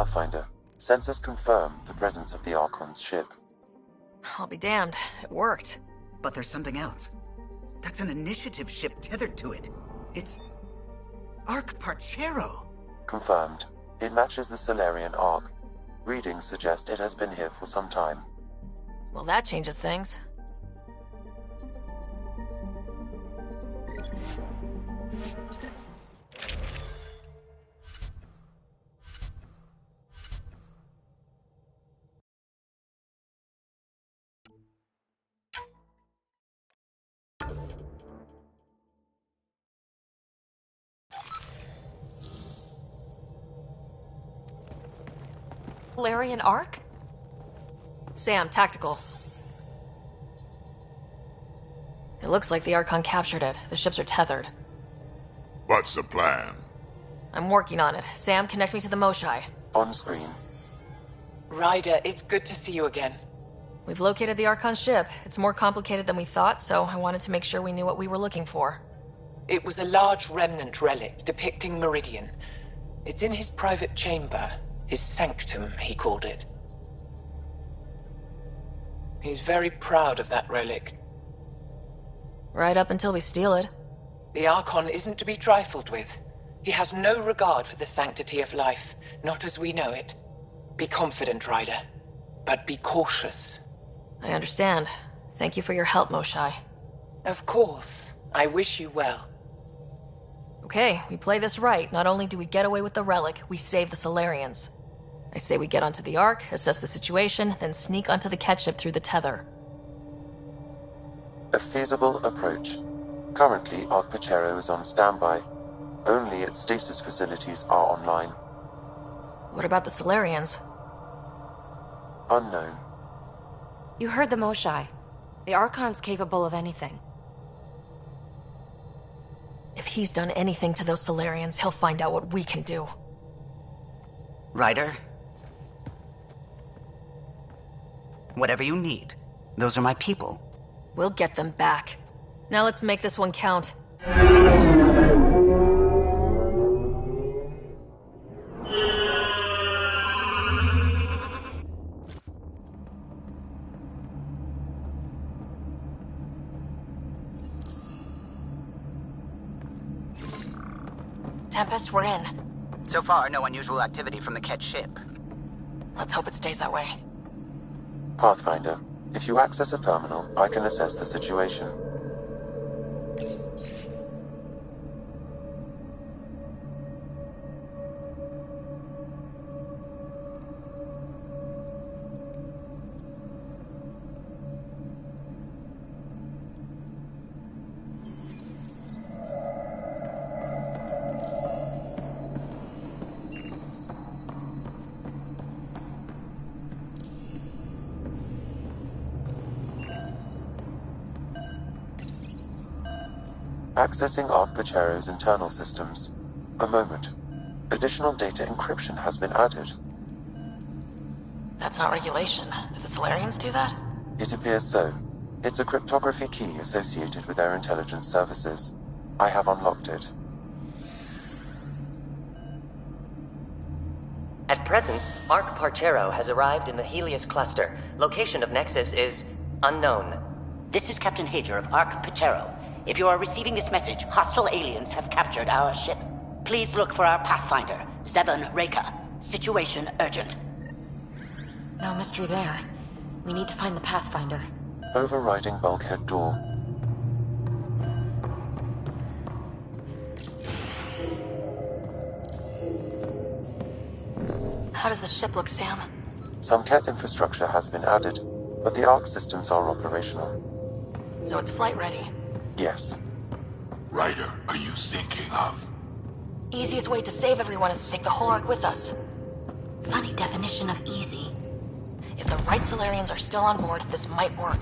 Pathfinder, sensors confirm the presence of the Archon's ship. I'll be damned. It worked. But there's something else. That's an initiative ship tethered to it. It's... Arc Parchero. Confirmed. It matches the Solarian Arc. Readings suggest it has been here for some time. Well, that changes things. Solarian Arc? Sam, tactical. It looks like the Archon captured it. The ships are tethered. What's the plan? I'm working on it. Sam, connect me to the Moshai. On screen. Ryder, it's good to see you again. We've located the Archon ship. It's more complicated than we thought, so I wanted to make sure we knew what we were looking for. It was a large remnant relic depicting Meridian. It's in his private chamber. His sanctum, he called it. He's very proud of that relic. Right up until we steal it. The Archon isn't to be trifled with. He has no regard for the sanctity of life, not as we know it. Be confident, Ryder, but be cautious. I understand. Thank you for your help, Moshai. Of course. I wish you well. Okay, we play this right. Not only do we get away with the relic, we save the Solarians. I say we get onto the Ark, assess the situation, then sneak onto the catship through the tether. A feasible approach. Currently, Arc Parchero is on standby. Only its stasis facilities are online. What about the Solarians? Unknown. You heard the Moshai. The Archon's capable of anything. If he's done anything to those Solarians, he'll find out what we can do. Ryder? Whatever you need. Those are my people. We'll get them back. Now let's make this one count. Tempest, we're in. So far, no unusual activity from the Ketch ship. Let's hope it stays that way. Pathfinder, if you access a terminal, I can assess the situation. Accessing Arc Parchero's internal systems. A moment. Additional data encryption has been added. That's not regulation. Did the Solarians do that? It appears so. It's a cryptography key associated with their intelligence services. I have unlocked it. At present, Arc Parchero has arrived in the Helios cluster. Location of Nexus is unknown. This is Captain Hager of Arc Parchero. If you are receiving this message, hostile aliens have captured our ship. Please look for our Pathfinder, Zevon Reka. Situation urgent. No mystery there. We need to find the Pathfinder. Overriding bulkhead door. How does the ship look, Sam? Some Ket infrastructure has been added, but the Arc systems are operational. So it's flight ready. Yes. Ryder, are you thinking of? Easiest way to save everyone is to take the whole Ark with us. Funny definition of easy. If the right Solarians are still on board, this might work.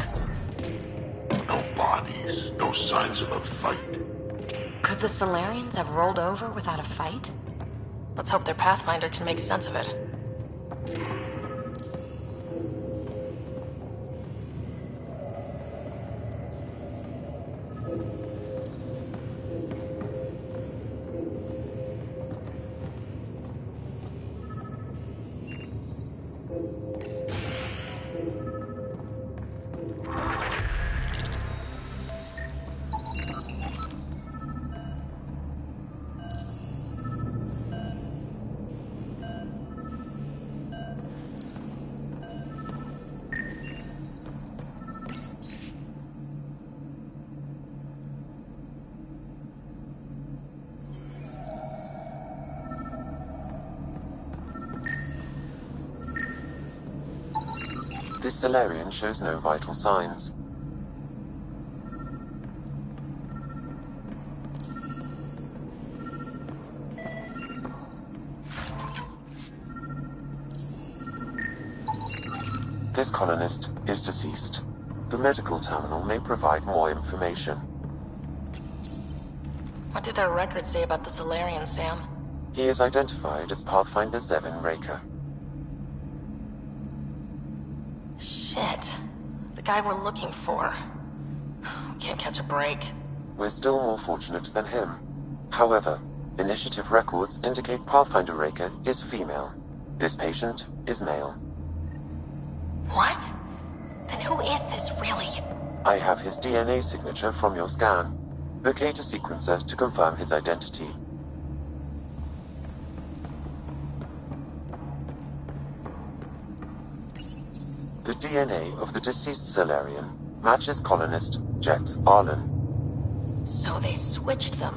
No bodies, no signs of a fight. Could the Solarians have rolled over without a fight? Let's hope their Pathfinder can make sense of it. This Solarian shows no vital signs. This colonist is deceased. The medical terminal may provide more information. What do their records say about the Solarian, Sam? He is identified as Pathfinder Zevin Raker. Shit. The guy we're looking for. We can't catch a break. We're still more fortunate than him. However, initiative records indicate Pathfinder Raker is female. This patient is male. What? Then who is this, really? I have his DNA signature from your scan. Locate a sequencer to confirm his identity. The DNA of the deceased Solarian matches colonist Jex Arlen. So they switched them,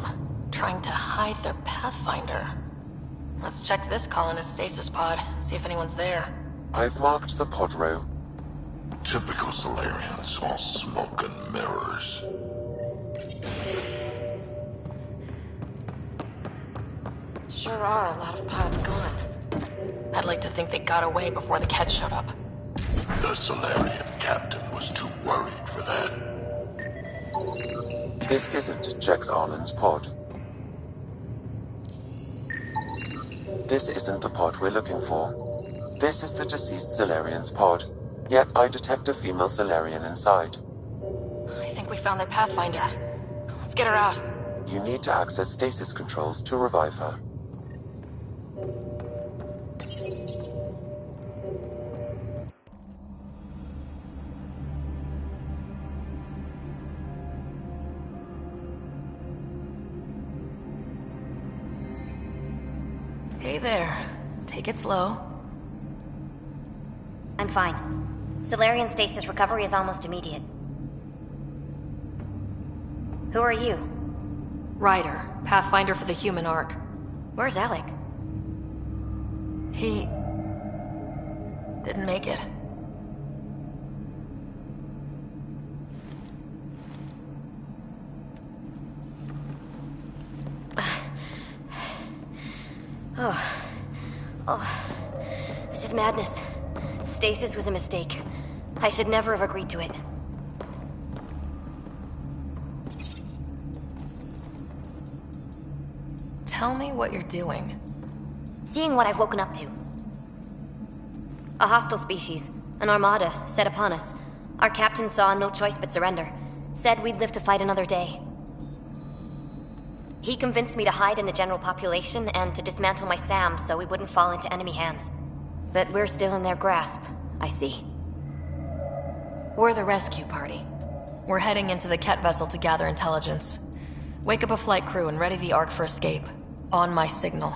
trying to hide their Pathfinder. Let's check this colonist stasis pod, see if anyone's there. I've marked the pod row. Typical Solarians, all smoke and mirrors. Sure are a lot of pods gone. I'd like to think they got away before the Ket showed up. The Solarian captain was too worried for that. This isn't Jex Arlen's pod. This isn't the pod we're looking for. This is the deceased Solarian's pod, yet I detect a female Solarian inside. I think we found their Pathfinder. Let's get her out. You need to access stasis controls to revive her. Hey there. Take it slow. I'm fine. Solarian stasis recovery is almost immediate. Who are you? Ryder, Pathfinder for the human arc. Where's Alec? He... didn't make it. This is madness. Stasis was a mistake. I should never have agreed to it. Tell me what you're doing. Seeing what I've woken up to. A hostile species, an armada, set upon us. Our captain saw no choice but surrender. Said we'd live to fight another day. He convinced me to hide in the general population and to dismantle my SAM so we wouldn't fall into enemy hands. But we're still in their grasp, I see. We're the rescue party. We're heading into the Ket vessel to gather intelligence. Wake up a flight crew and ready the Ark for escape. On my signal.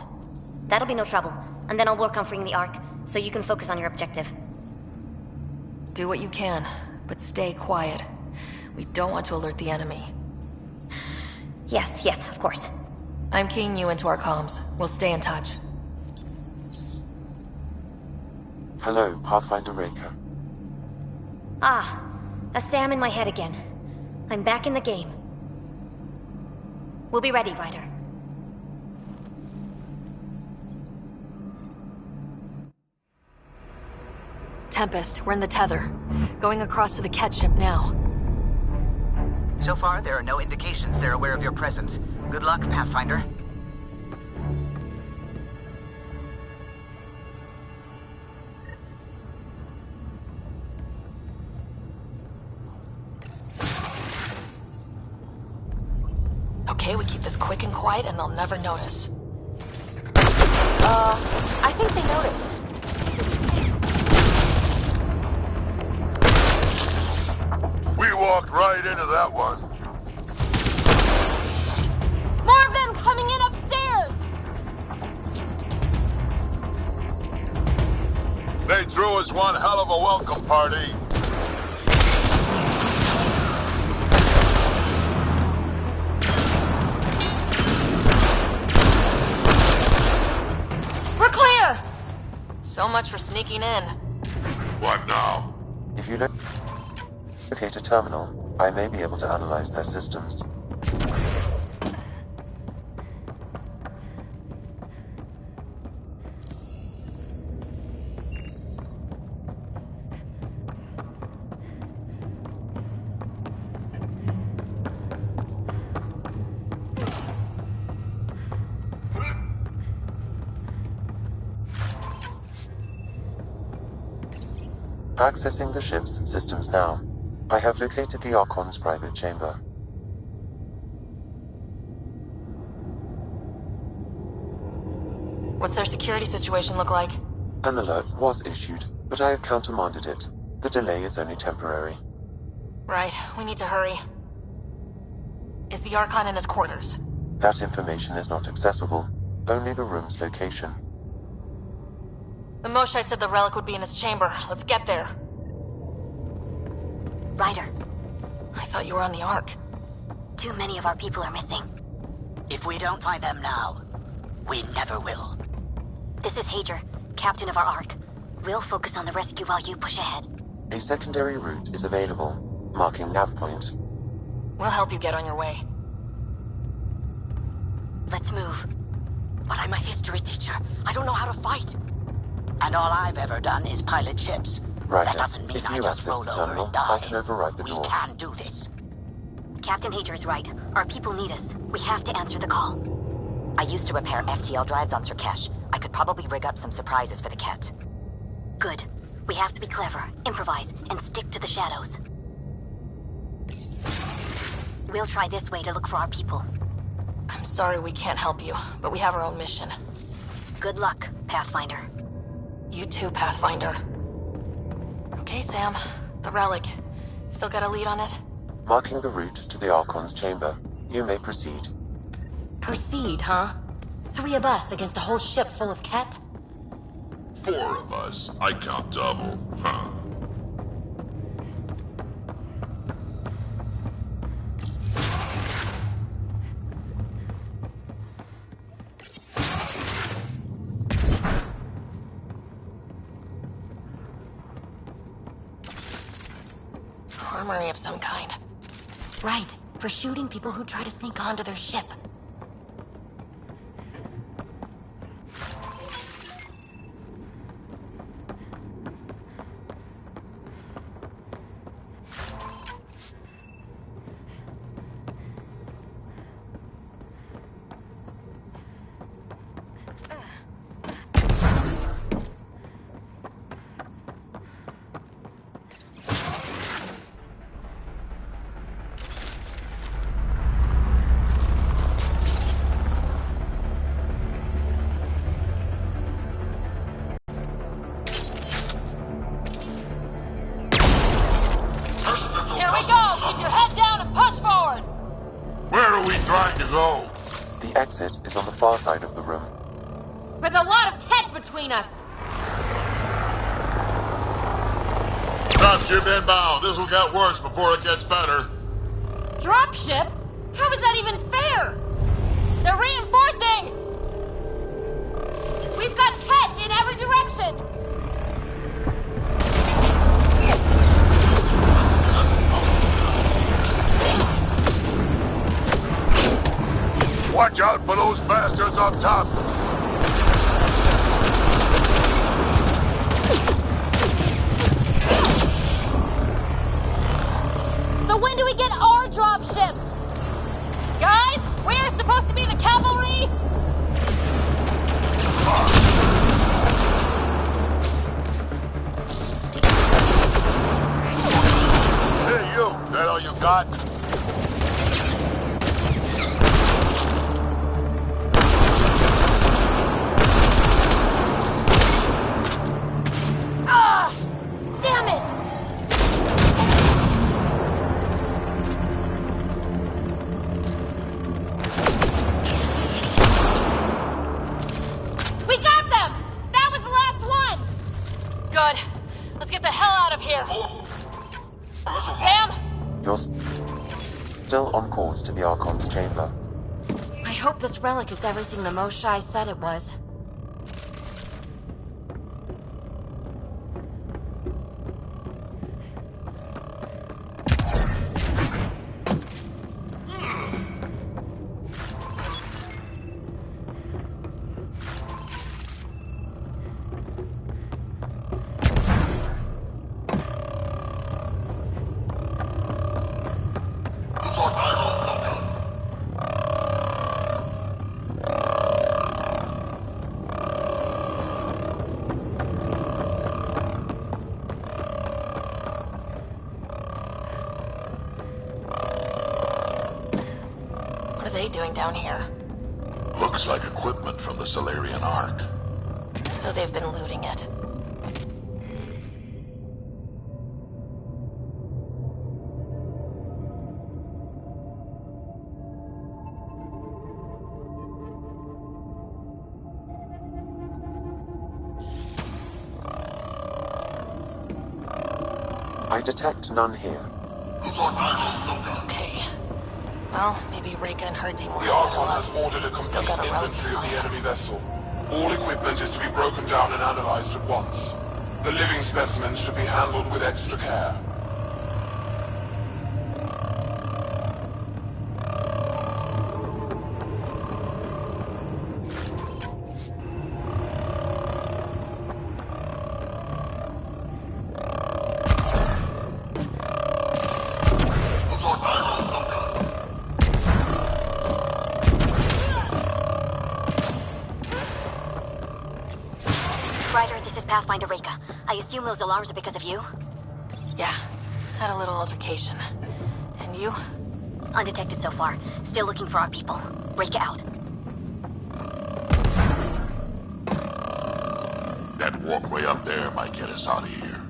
That'll be no trouble. And then I'll work on freeing the Ark, so you can focus on your objective. Do what you can, but stay quiet. We don't want to alert the enemy. Yes, of course. I'm keying you into our comms. We'll stay in touch. Hello, Pathfinder Raker. Ah, a SAM in my head again. I'm back in the game. We'll be ready, Ryder. Tempest, we're in the tether. Going across to the Ket ship now. So far, there are no indications they're aware of your presence. Good luck, Pathfinder. Okay, we keep this quick and quiet and they'll never notice. I think they noticed. We walked right into that one. More of them coming in upstairs! They threw us one hell of a welcome party. We're clear! So much for sneaking in. What now? If you locate a terminal, I may be able to analyze their systems. Accessing the ship's systems now. I have located the Archon's private chamber. What's their security situation look like? An alert was issued, but I have countermanded it. The delay is only temporary. Right, we need to hurry. Is the Archon in his quarters? That information is not accessible. Only the room's location. The Moshai said the relic would be in his chamber. Let's get there. Ryder, I thought you were on the Ark. too many of our people are missing. If we don't find them now, we never will. This is Hager, captain of our Ark. We'll focus on the rescue while you push ahead. A secondary route is available, marking nav point. We'll help you get on your way. Let's move. But I'm a history teacher. I don't know how to fight. And all I've ever done is pilot ships. Ryder, That doesn't mean if I you just access roll the over terminal, and die. I can override the door. We can do this. Captain Hager is right. Our people need us. We have to answer the call. I used to repair FTL drives on Surkesh. I could probably rig up some surprises for the Ket. Good. We have to be clever, improvise, and stick to the shadows. We'll try this way to look for our people. I'm sorry we can't help you, but we have our own mission. Good luck, Pathfinder. You too, Pathfinder. Okay, Sam. The relic. Still got a lead on it? Marking the route to the Archon's chamber. You may proceed. Proceed, huh? 3 of us against a whole ship full of Ket? 4 of us. I count double. Huh. Armory of some kind. Right, for shooting people who try to sneak onto their ship. Here we go! Keep your head down and push forward! Where are we trying to go? The exit is on the far side of the room. With a lot of Ket between us! Dropship inbound. This will get worse before it gets better. Dropship? How is that even fair? They're reinforcing! We've got Ket in every direction! Watch out for those bastards up top. So when do we get our dropship? Guys, we're supposed to be the cavalry! Hey, you. That all you got? Ah! Damn it! We got them! That was the last one! Good. Let's get the hell out of here. Sam? You're still on course to the Archon's chamber. I hope this relic is everything the Moshai said it was. they doing down here? Looks like equipment from the Solarian Ark. So they've been looting it. I detect none here. Okay. Well, maybe Reka and her team will The help Archon us. has ordered a Still complete got a relic inventory of the behind. enemy vessel. All equipment is to be broken down and analyzed at once. The living specimens should be handled with extra care. Ryder, this is Pathfinder Reka. I assume those alarms are because of you? Yeah, had a little altercation. And you? Undetected so far. Still looking for our people. Reka out. That walkway up there might get us out of here.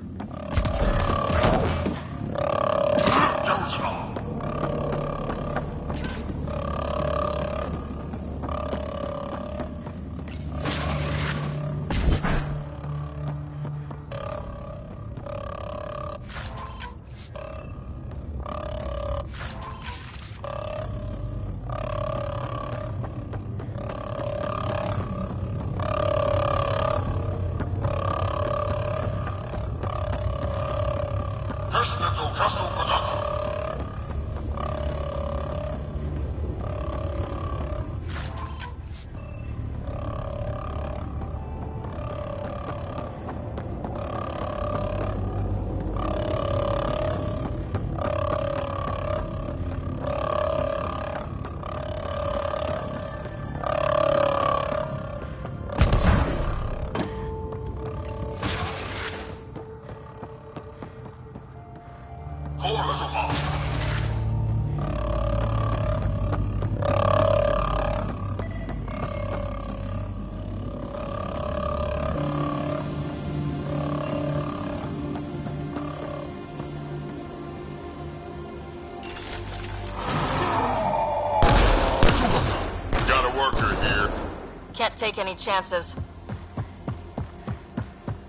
Can't take any chances.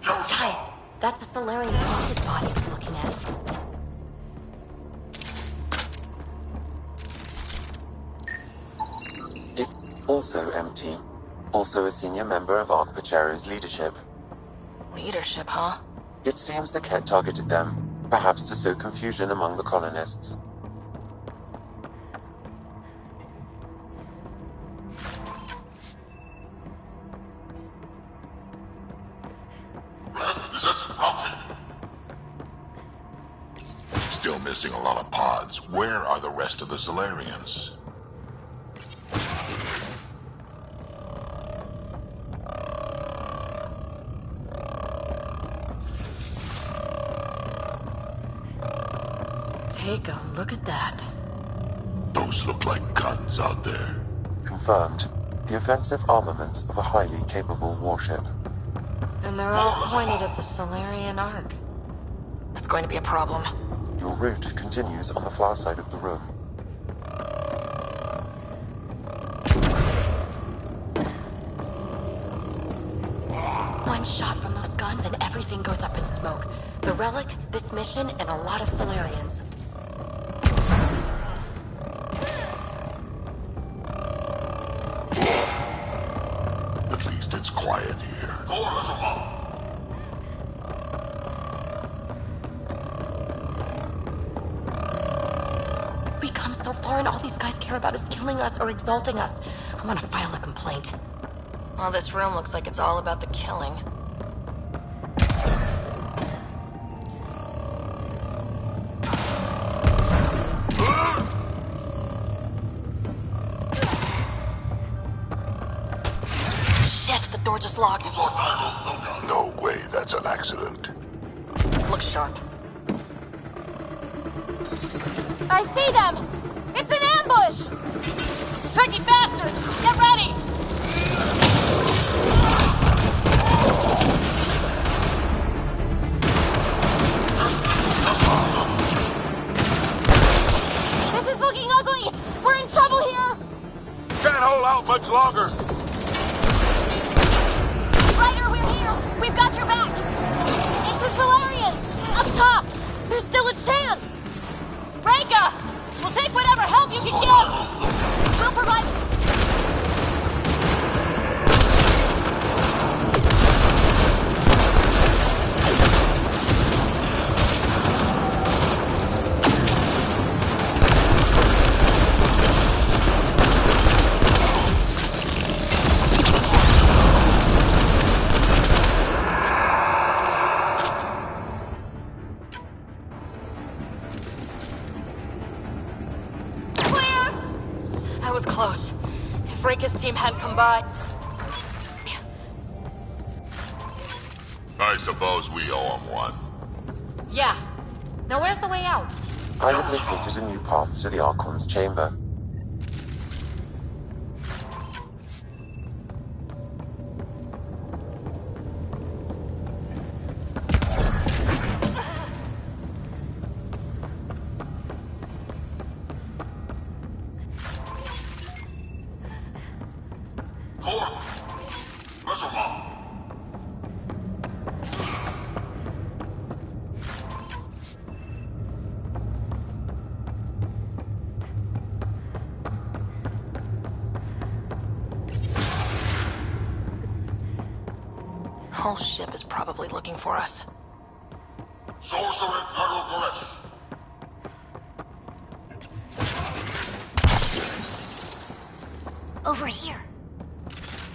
Guys, that's a Solarian rocket body we're looking at. It's also empty. Also a senior member of Ark Pachero's leadership. Leadership, huh? It seems the Ket targeted them, perhaps to sow confusion among the colonists. Still missing a lot of pods. Where are the rest of the Solarians? Take a look at that. Those look like guns out there. Confirmed. The offensive armaments of a highly capable warship. And they're all pointed at the Solarian Ark. That's going to be a problem. Your route continues on the far side of the room. One shot from those guns and everything goes up in smoke. The relic, this mission, and a lot of Solarians. At least it's quiet here. We come so far and all these guys care about is killing us or exalting us. I want to file a complaint. Well, this room looks like it's all about the killing. Shit, the door just locked. No way, that's an accident. Look sharp. I see them! It's an ambush! tricky bastards! Get ready! This is looking ugly! We're in trouble here! Can't hold out much longer. Ryder, we're here! We've got your back! It's the Solarians! Up top! There's still a chance! Reka! We'll take whatever help you can give! We'll provide... That was close. If Reka's team hadn't come by... I suppose we owe him one. Yeah. Now where's the way out? I have located a new path to the Archon's chamber. Whole ship is probably looking for us. Over here.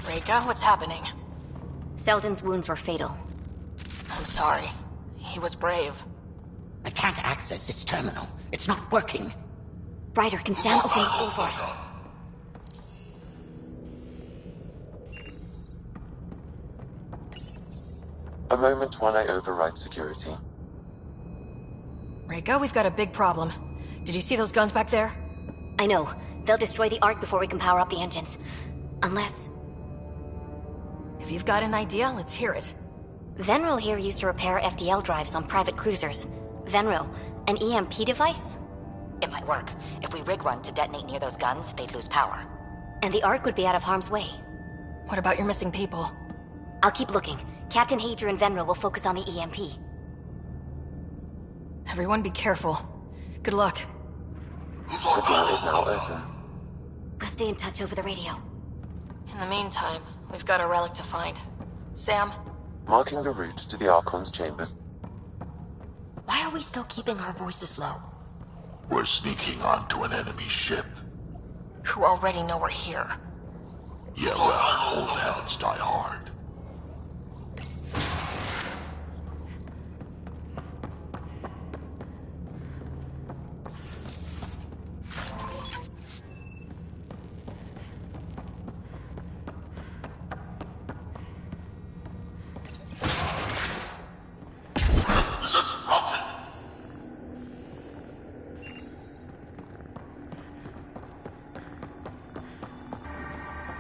Reka, what's happening? Selden's wounds were fatal. I'm sorry. He was brave. I can't access this terminal. It's not working. Ryder, can Sam open this door for us? A moment while I override security. Reka, we've got a big problem. Did you see those guns back there? I know. They'll destroy the Ark before we can power up the engines. Unless... If you've got an idea, let's hear it. Venril here used to repair FDL drives on private cruisers. Venril, an EMP device? It might work. If we rig one to detonate near those guns, they'd lose power. And the Ark would be out of harm's way. What about your missing people? I'll keep looking. Captain Hadra and Venril will focus on the EMP. Everyone be careful. Good luck. The door is now open. We'll stay in touch over the radio. In the meantime, we've got a relic to find. Sam? Marking the route to the Archon's chambers. Why are we still keeping our voices low? We're sneaking onto an enemy ship. Who already know we're here. Yeah, well, old habits die hard.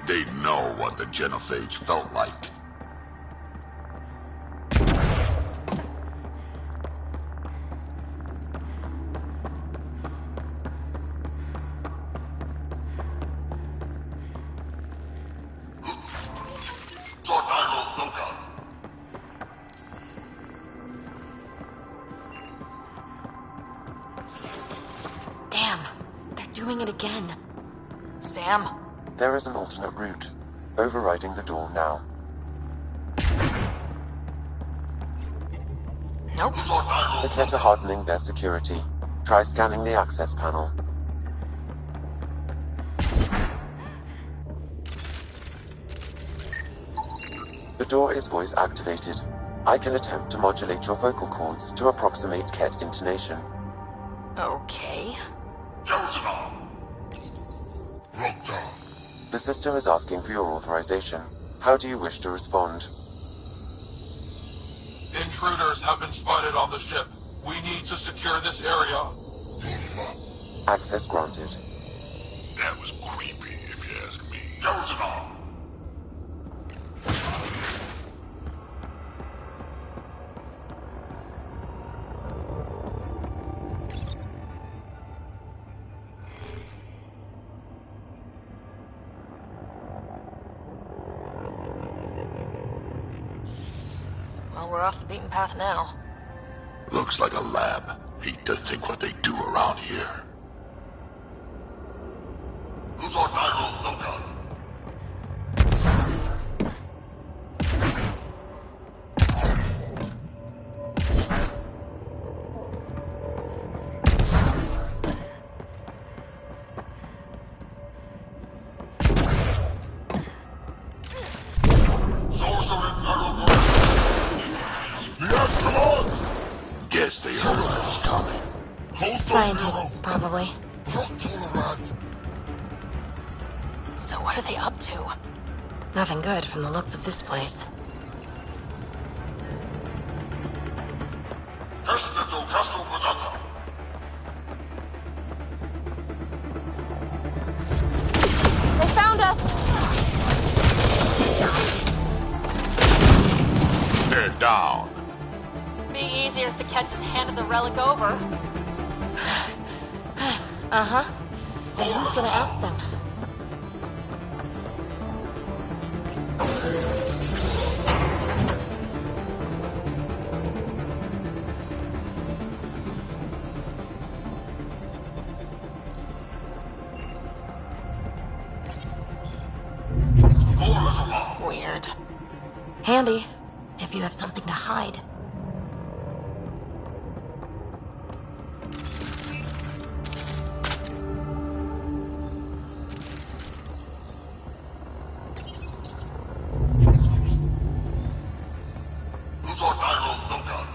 They know what the genophage felt like. Damn, they're doing it again. Sam? There is an alternate route. Overriding the door now. Nope. The Kett are hardening their security. Try scanning the access panel. The door is voice activated. I can attempt to modulate your vocal cords to approximate Kett intonation. Okay. The system is asking for your authorization. How do you wish to respond? Intruders have been spotted on the ship. We need to secure this area. Access granted. That was creepy, if Well, we're off the beaten path now. Looks like a lab. Hate to think what they do around here. Who's on Nigel's lookout? Guess they heard what was coming. Scientists, probably. So what are they up to? Nothing good from the looks of this place. They found us! They're down. Be easier if the catch just handed the relic over. Uh-huh. Then who's gonna ask them? Weird. Handy, if you have something to hide. Who's on Nigel's lookout?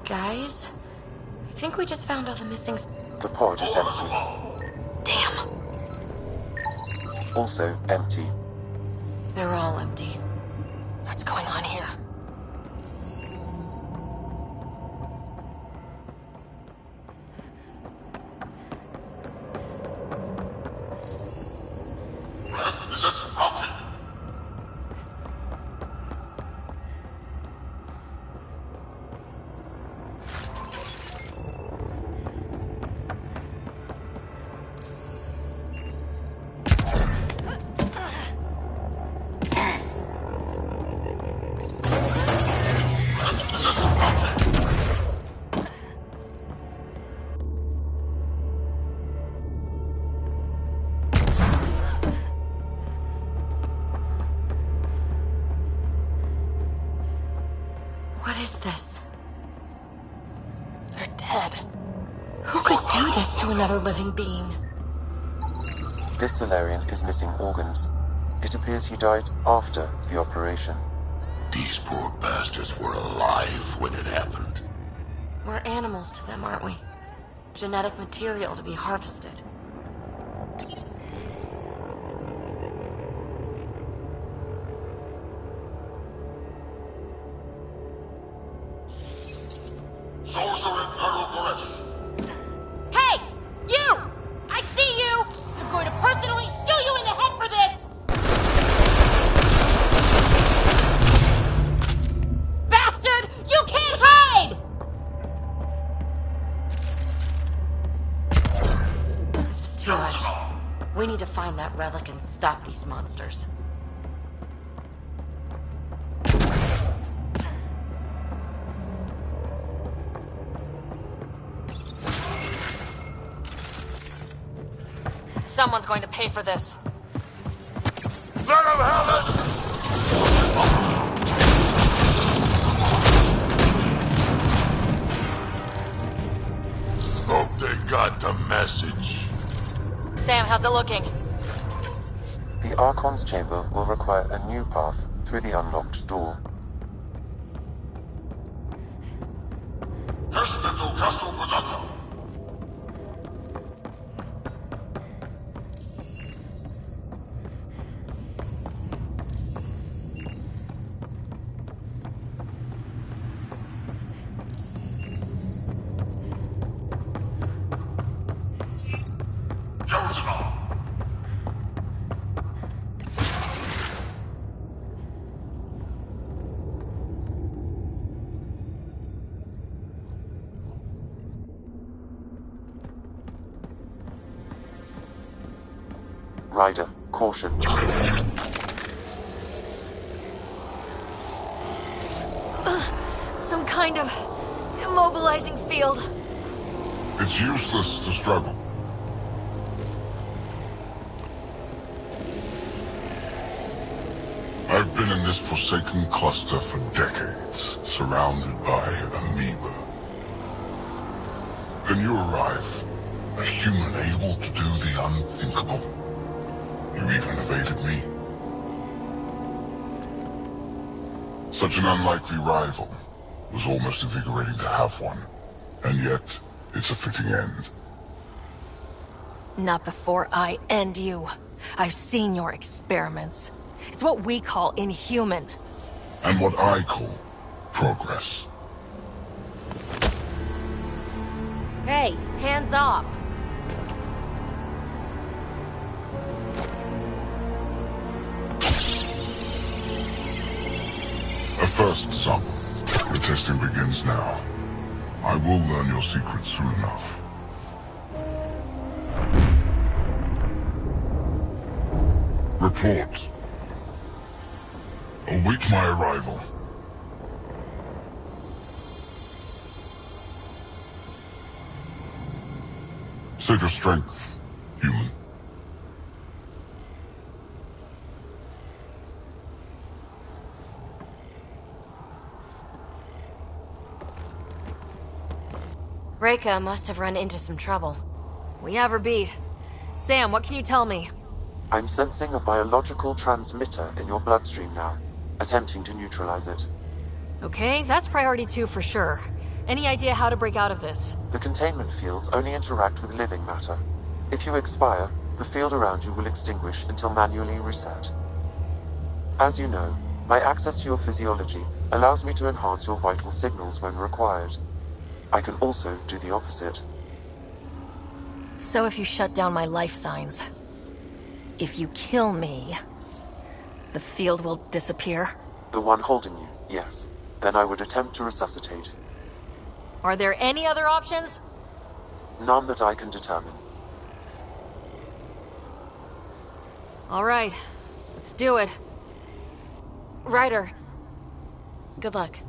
Guys, I think we just found all the missing... The pod is empty. Damn. Also empty. They're all empty. What's going on here? this to another living being. This Solarian is missing organs. It appears he died after the operation. These poor bastards were alive when it happened. We're animals to them, aren't we? Genetic material to be harvested. Sorcerer Colonel Koresh. Hey! You! I see you! I'm going to personally shoot you in the head for this! Bastard! You can't hide! This is too much. We need to find that relic and stop these monsters. Someone's going to pay for this. Let him have it! Hope they got the message. Sam, how's it looking? The Archon's chamber will require a new path through the unlocked door. Ryder, caution. Some kind of immobilizing field. It's useless to struggle. I've been in this forsaken cluster for decades, surrounded by amoeba. Then you arrive, a human able to do the unthinkable. You even evaded me. Such an unlikely rival. Was almost invigorating to have one. And yet, it's a fitting end. Not before I end you. I've seen your experiments. It's what we call inhuman. And what I call progress. Hey, hands off. A first, son. The testing begins now. I will learn your secrets soon enough. Report. Await my arrival. Save your strength, human. Reika must have run into some trouble. We have her beat. Sam, what can you tell me? I'm sensing a biological transmitter in your bloodstream now, attempting to neutralize it. Okay, that's priority 2 for sure. Any idea how to break out of this? The containment fields only interact with living matter. If you expire, the field around you will extinguish until manually reset. As you know, my access to your physiology allows me to enhance your vital signals when required. I can also do the opposite. So if you shut down my life signs, if you kill me, the field will disappear? The one holding you, yes. Then I would attempt to resuscitate. Are there any other options? None that I can determine. All right, let's do it. Ryder, good luck.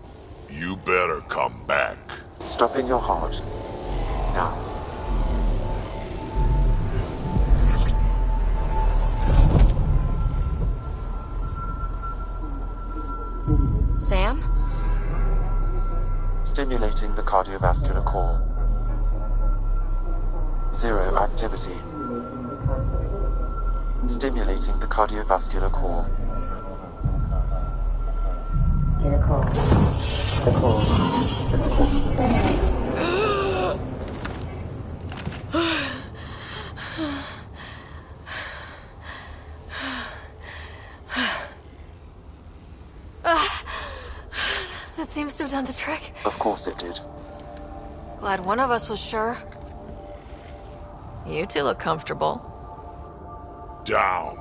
You better come back. Stopping your heart. Now. Sam? Stimulating the cardiovascular core. 0 activity. Stimulating the cardiovascular core. That seems to have done the trick. Of course it did. Glad one of us was sure. You two look comfortable. Down,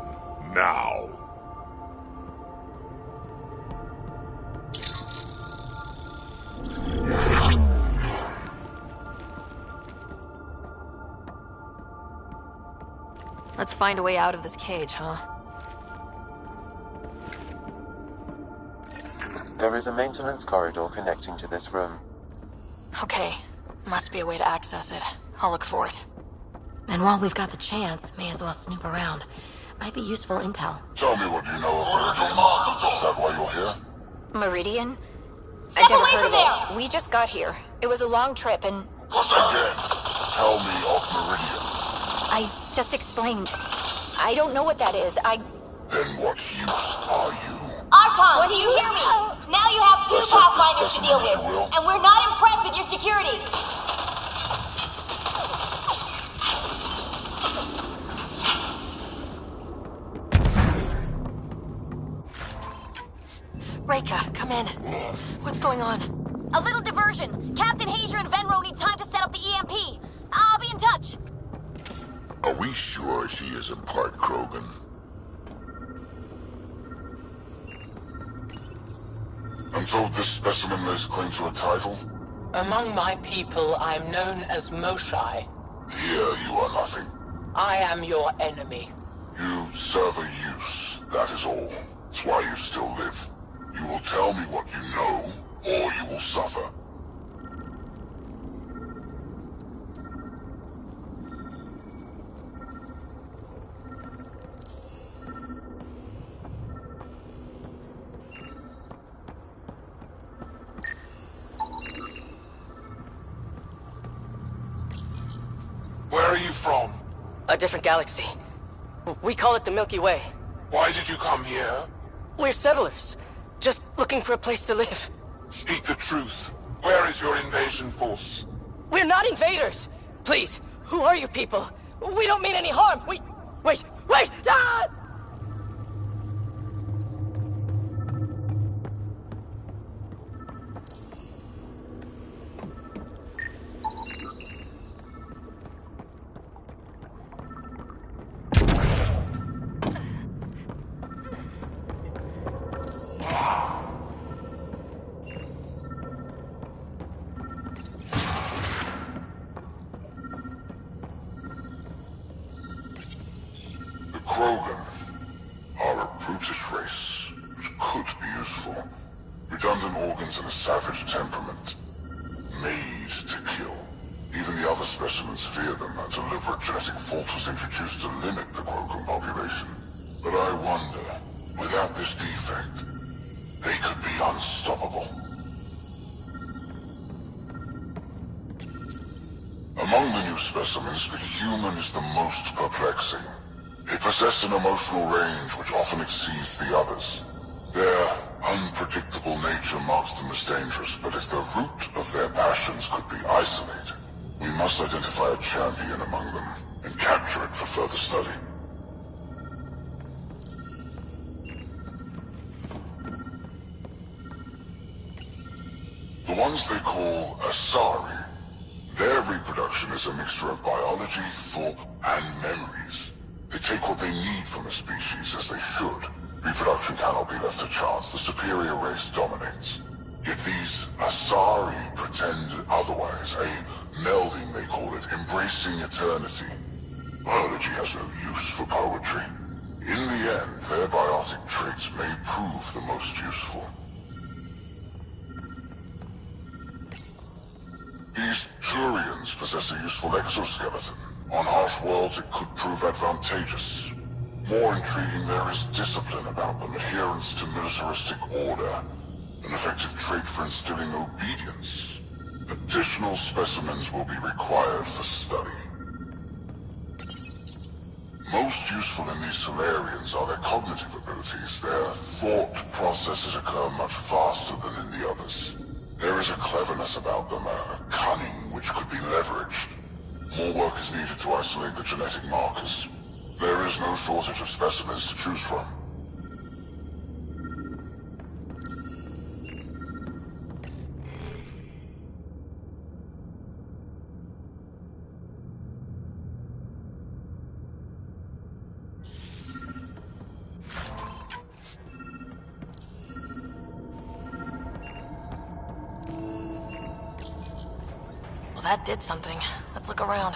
now. Let's find a way out of this cage, huh? There is a maintenance corridor connecting to this room. Okay. Must be a way to access it. I'll look for it. And while we've got the chance, may as well snoop around. Might be useful intel. Tell me what you know of Meridian. Is that why you're here? Meridian? Step away from there! We just got here. It was a long trip and... Again, tell me of Meridian. I just explained. I don't know what that is. Then what use are you? Archon, do you hear me? Now you have 2 Pathfinders to deal with, and we're not impressed with your security. Reka, come in. What's going on? A little diversion. Captain Hager and Venro need time to set up the EMP. I'll be in touch. Are we sure she isn't part Krogan? I'm told this specimen lays claim to a title? Among my people, I'm known as Moshai. Here you are nothing. I am your enemy. You serve a use, that is all. That's why you still live. You will tell me what you know, or you will suffer. Where are you from? A different galaxy. We call it the Milky Way. Why did you come here? We're settlers. Just looking for a place to live. Speak the truth. Where is your invasion force? We're not invaders! Please, who are you people? We don't mean any harm! Wait! Ah! Krogan are a brutish race, which could be useful. Redundant organs and a savage temperament. Made to kill. Even the other specimens fear them. A deliberate genetic fault was introduced to limit the Krogan population. But I wonder, without this defect, they could be unstoppable. Among the new specimens, the human is the most perplexing. They possess an emotional range which often exceeds the others. Their unpredictable nature marks them as dangerous, but if the root of their passions could be isolated, we must identify a champion among them and capture it for further study. The ones they call Asari, their reproduction is a mixture of biology, thought, and memories. They take what they need from a species, as they should. Reproduction cannot be left to chance. The superior race dominates. Yet these Asari pretend otherwise. A melding, they call it, embracing eternity. Biology has no use for poetry. In the end, their biotic traits may prove the most useful. These Turians possess a useful exoskeleton. On harsh worlds, it could prove advantageous. More intriguing, there is discipline about them, adherence to militaristic order, an effective trait for instilling obedience. Additional specimens will be required for study. Most useful in these Solarians are their cognitive abilities. Their thought processes occur much faster than in the others. There is a cleverness about them, a cunning which could be leveraged. More work is needed to isolate the genetic markers. There is no shortage of specimens to choose from. Well, that did something. Let's look around.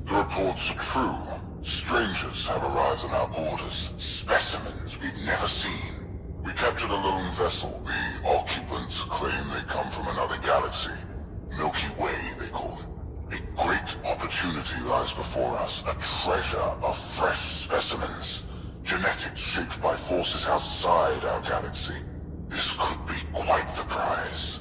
The reports are true. Strangers have arrived on our borders. Specimens we've never seen. We captured a lone vessel. The occupants claim they come from another galaxy. Milky Way, they call it. A great opportunity lies before us. A treasure of fresh specimens. Genetics shaped by forces outside our galaxy. This could be quite the prize.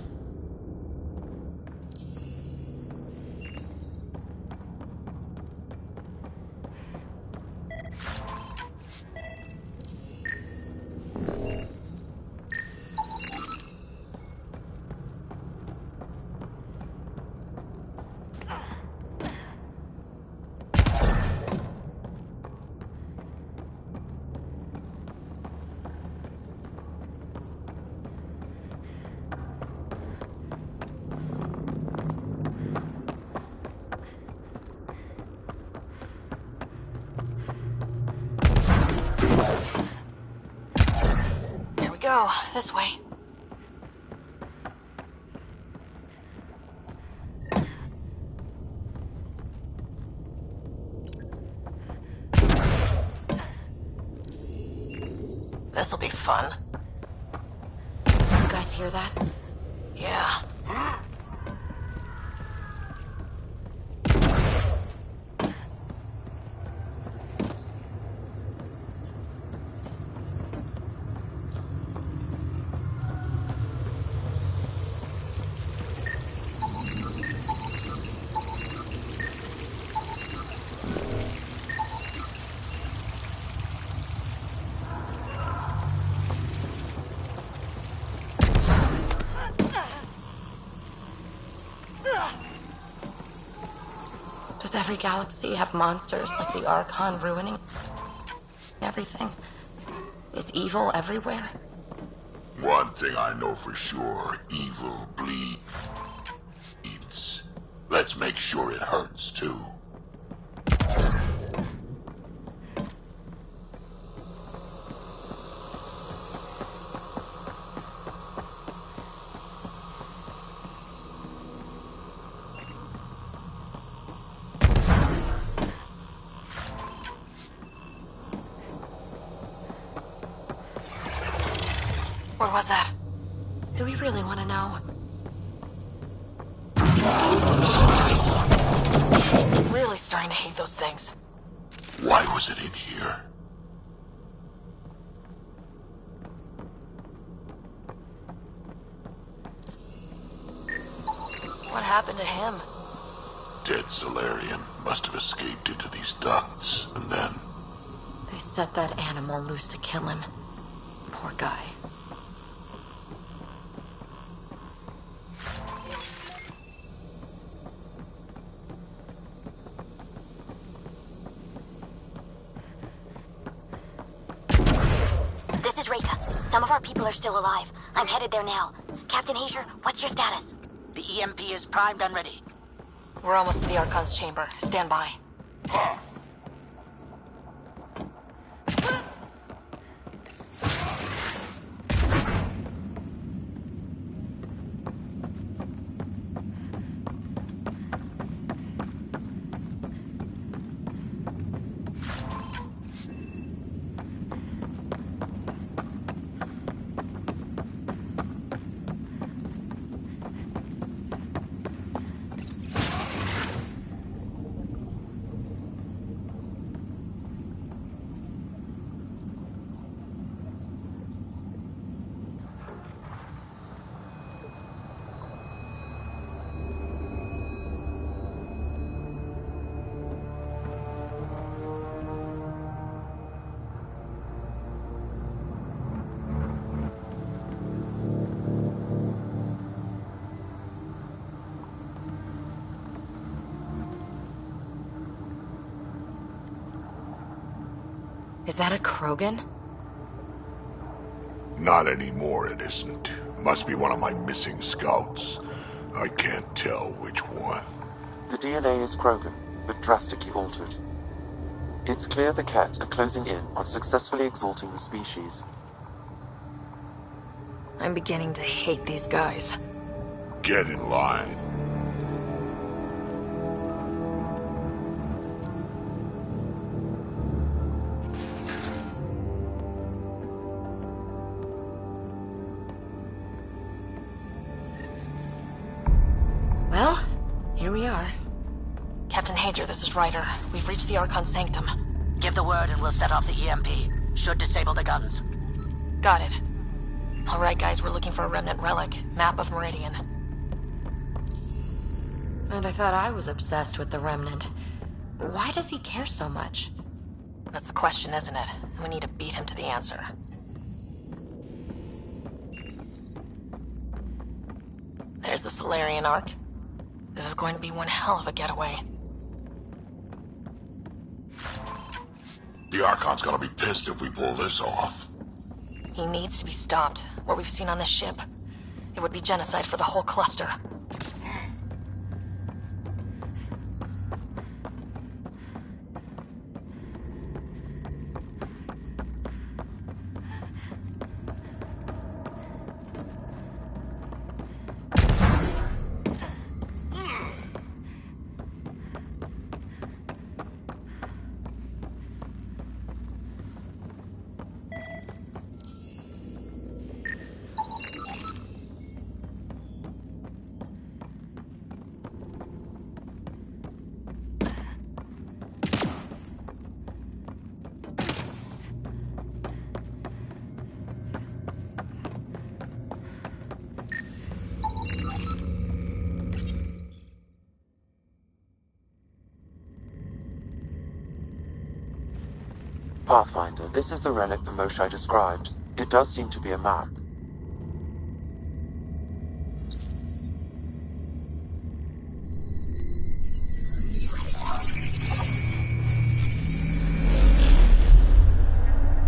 Go, this way. This'll be fun. You guys hear that? Yeah. Does every galaxy have monsters like the Archon ruining everything? Is evil everywhere? One thing I know for sure, evil bleeds. Let's make sure it hurts too. What was that? Do we really want to know? Really starting to hate those things. Why was it in here? What happened to him? Dead Solarian must have escaped into these ducts, and then... They set that animal loose to kill him. Poor guy. This is Reka. Some of our people are still alive. I'm headed there now. Captain Hazer, what's your status? The EMP is primed and ready. We're almost to the Archon's chamber. Stand by. Is that a Krogan? Not anymore, it isn't. Must be one of my missing scouts. I can't tell which one. The DNA is Krogan, but drastically altered. It's clear the Ket are closing in on successfully exalting the species. I'm beginning to hate these guys. Get in line. Well, here we are. Captain Hager, this is Ryder. We've reached the Archon Sanctum. Give the word and we'll set off the EMP. Should disable the guns. Got it. Alright guys, we're looking for a remnant relic. Map of Meridian. And I thought I was obsessed with the remnant. Why does he care so much? That's the question, isn't it? We need to beat him to the answer. There's the Solarian Ark. This is going to be one hell of a getaway. The Archon's gonna be pissed if we pull this off. He needs to be stopped. What we've seen on this ship. It would be genocide for the whole cluster. Pathfinder, this is the relic the Moshae described. It does seem to be a map.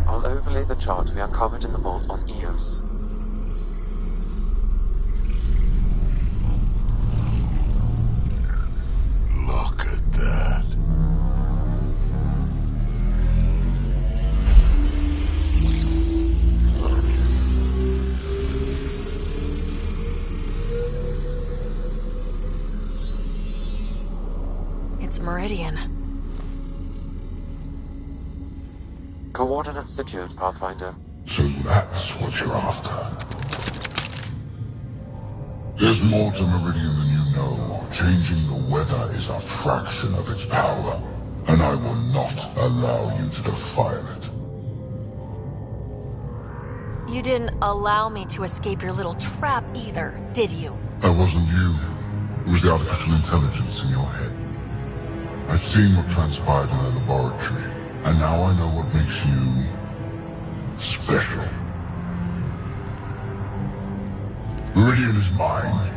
I'll overlay the chart we uncovered in the vault on Eos. Look at that. It's Meridian. Coordinates secured, Pathfinder. So that's what you're after. There's more to Meridian than you know. Changing the weather is a fraction of its power, and I will not allow you to defile it. You didn't allow me to escape your little trap either, did you? That wasn't you. It was the artificial intelligence in your head. I've seen what transpired in the laboratory, and now I know what makes you special. Meridian is mine.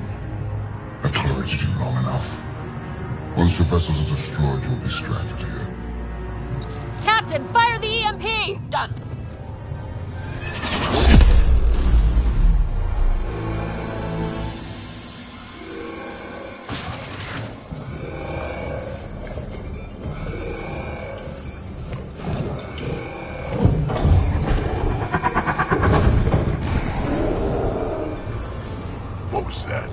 I've tolerated you long enough. Once your vessels are destroyed, you'll be stranded here. Captain, fire the EMP! Done. What was that?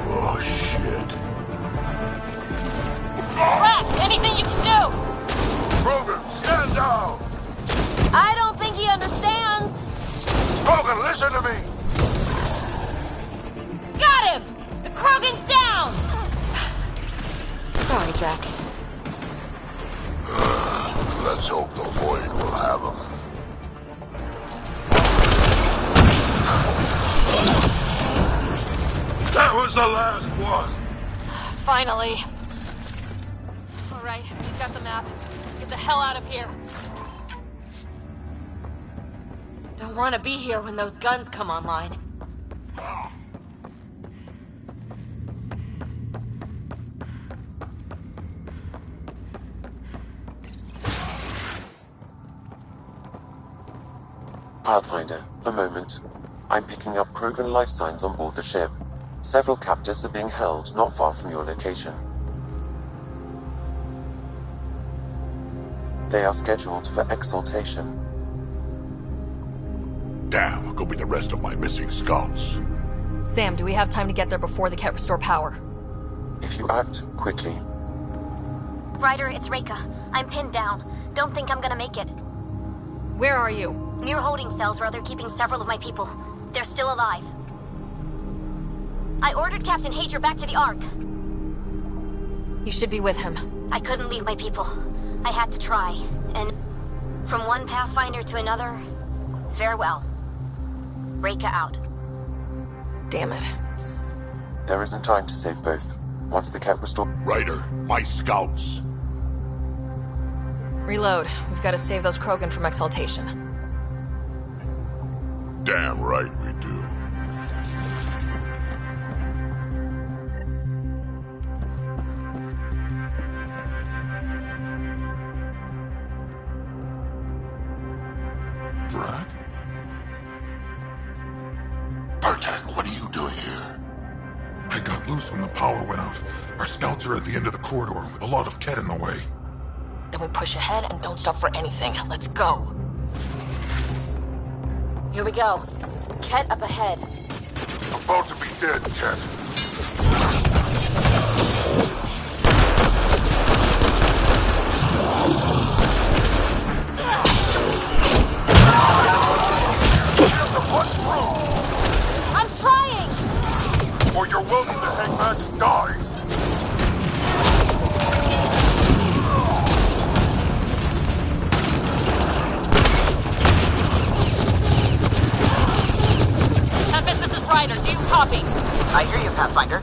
Oh, shit. Rack, anything you can do? Krogan, stand down! I don't think he understands. Krogan, listen to me! Got him! The Krogan's down! Sorry, Jack. Let's hope the Void will have him. That was the last one! Finally. right, we've got the map. Get the hell out of here. Don't want to be here when those guns come online. Pathfinder, a moment. I'm picking up Krogan life signs on board the ship. Several captives are being held not far from your location. They are scheduled for exaltation. Damn, go be the rest of my missing scouts. Sam, do we have time to get there before the Ket restore power? If you act quickly. Ryder, it's Reika. I'm pinned down. Don't think I'm gonna make it. Where are you? Near holding cells where they're keeping several of my people. They're still alive. I ordered Captain Hager back to the Ark. You should be with him. I couldn't leave my people. I had to try, and from one Pathfinder to another, farewell. Reika out. Damn it. There isn't time to save both. Once the Ket restore... Ryder, my scouts. Reload. We've got to save those Krogan from exaltation. Damn right we do. Drag? Bartek, what are you doing here? I got loose when the power went out. Our scouts are at the end of the corridor with a lot of Ket in the way. Then we push ahead and don't stop for anything. Let's go. Here we go. Ket up ahead. About to be dead, Ket. I'm trying! Or you're welcome to hang back and die. Tempest, this is Ryder. Do you copy? I hear you, Pathfinder.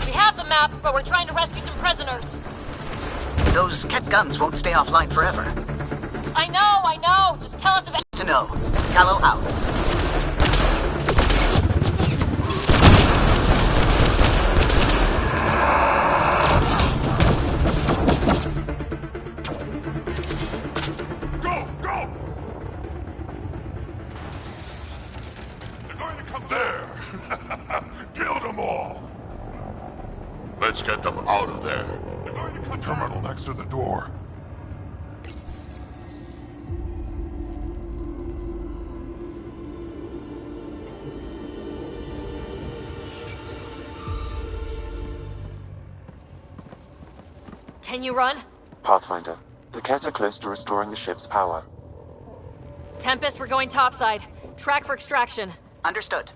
We have the map, but we're trying to rescue some prisoners. Those Ket guns won't stay offline forever. I know. Just tell us if... To know. Callow out. Go! They're going to come there! Kill them all! Let's get them out of there. They're going to come Terminal next to the door. Can you run? Pathfinder, the Ket are close to restoring the ship's power. Tempest, we're going topside. Track for extraction. Understood.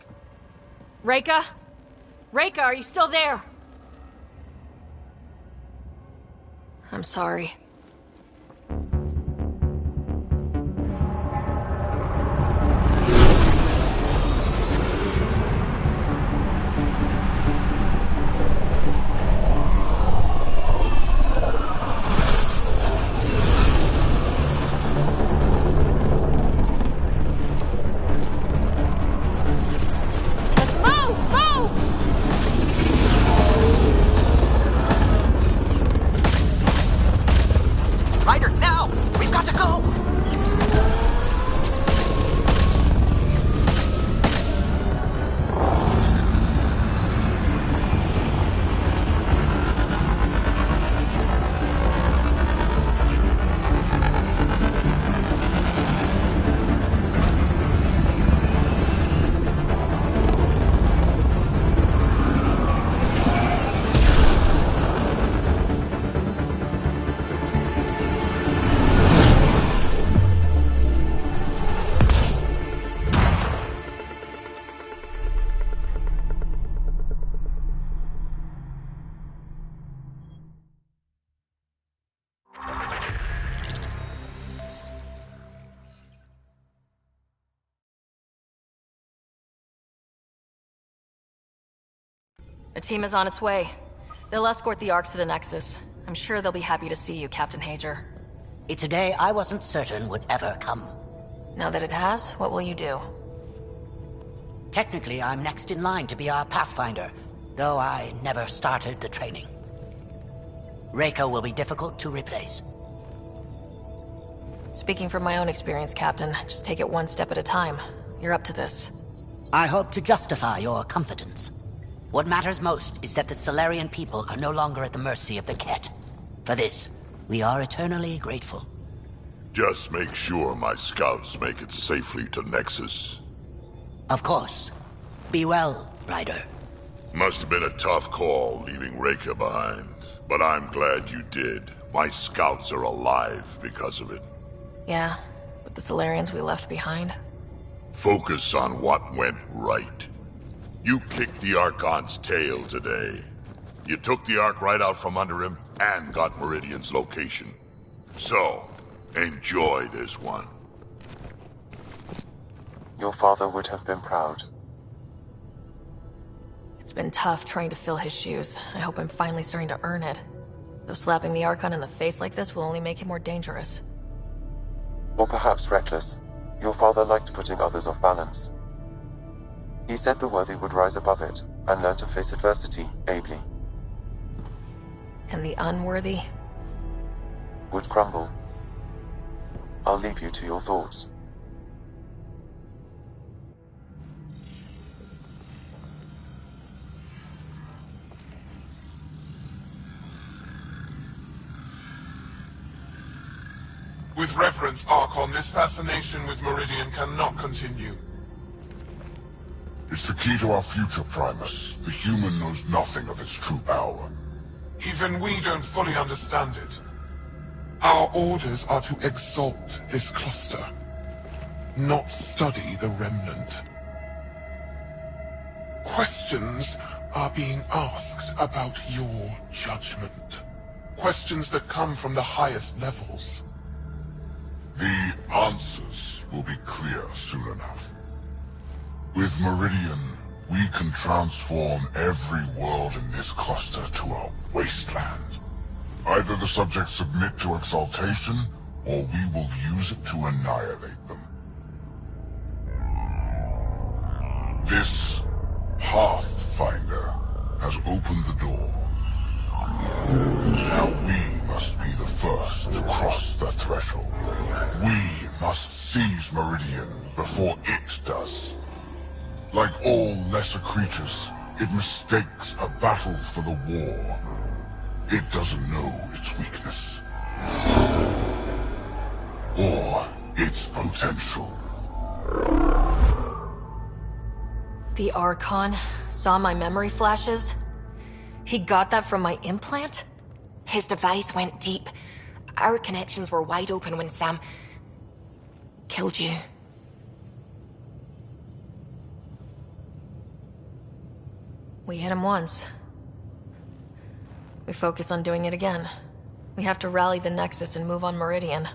Reika? Reika, are you still there? I'm sorry. Ryder, now! We've got to go! A team is on its way. They'll escort the Ark to the Nexus. I'm sure they'll be happy to see you, Captain Hager. It's a day I wasn't certain would ever come. Now that it has, what will you do? Technically, I'm next in line to be our Pathfinder, though I never started the training. Reika will be difficult to replace. Speaking from my own experience, Captain, just take it one step at a time. You're up to this. I hope to justify your confidence. What matters most is that the Solarian people are no longer at the mercy of the Ket. For this, we are eternally grateful. Just make sure my scouts make it safely to Nexus. Of course. Be well, Ryder. Must have been a tough call leaving Reika behind, but I'm glad you did. My scouts are alive because of it. Yeah, but the Solarians we left behind? Focus on what went right. You kicked the Archon's tail today. You took the Ark right out from under him and got Meridian's location. So, enjoy this one. Your father would have been proud. It's been tough trying to fill his shoes. I hope I'm finally starting to earn it. Though slapping the Archon in the face like this will only make him more dangerous. Or perhaps reckless. Your father liked putting others off balance. He said the worthy would rise above it, and learn to face adversity ably. And the unworthy? Would crumble. I'll leave you to your thoughts. With reverence, Archon, this fascination with Meridian cannot continue. It's the key to our future, Primus. The human knows nothing of its true power. Even we don't fully understand it. Our orders are to exalt this cluster, not study the remnant. Questions are being asked about your judgment. Questions that come from the highest levels. The answers will be clear soon enough. With Meridian, we can transform every world in this cluster to a wasteland. Either the subjects submit to exaltation, or we will use it to annihilate them. This Pathfinder has opened the door. Now we must be the first to cross the threshold. We must seize Meridian before it does. Like all lesser creatures, it mistakes a battle for the war. It doesn't know its weakness. Or its potential. The Archon saw my memory flashes? He got that from my implant? His device went deep. Our connections were wide open when Sam killed you. We hit him once. We focus on doing it again. We have to rally the Nexus and move on Meridian.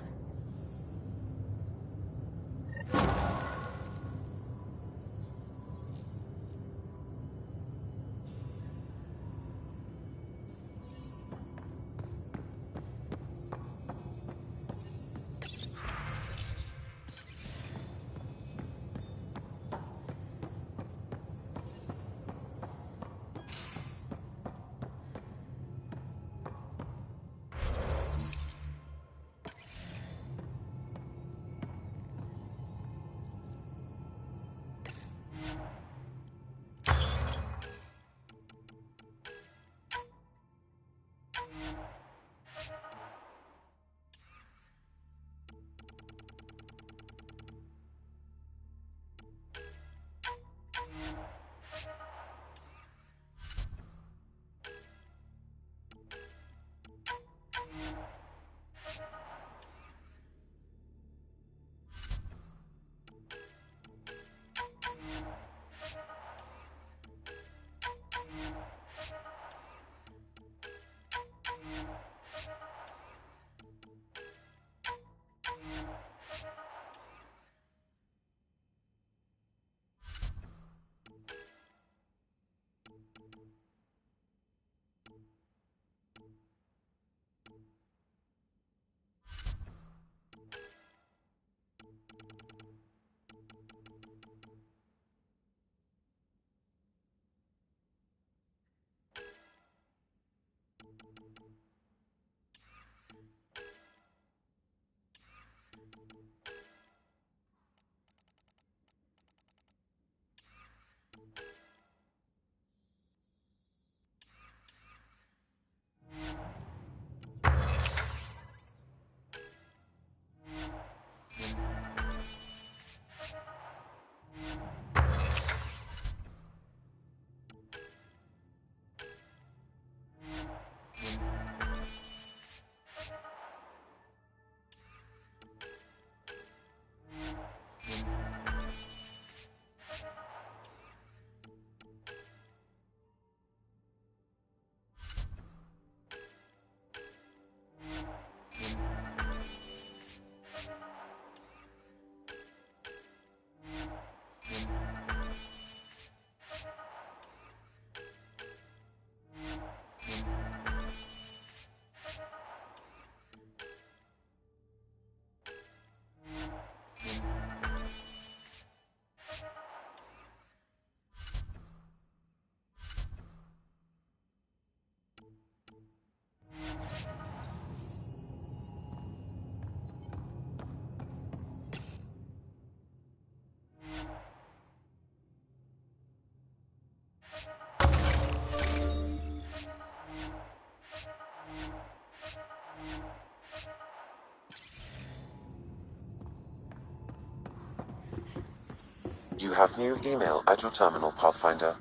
You have new email at your terminal, Pathfinder.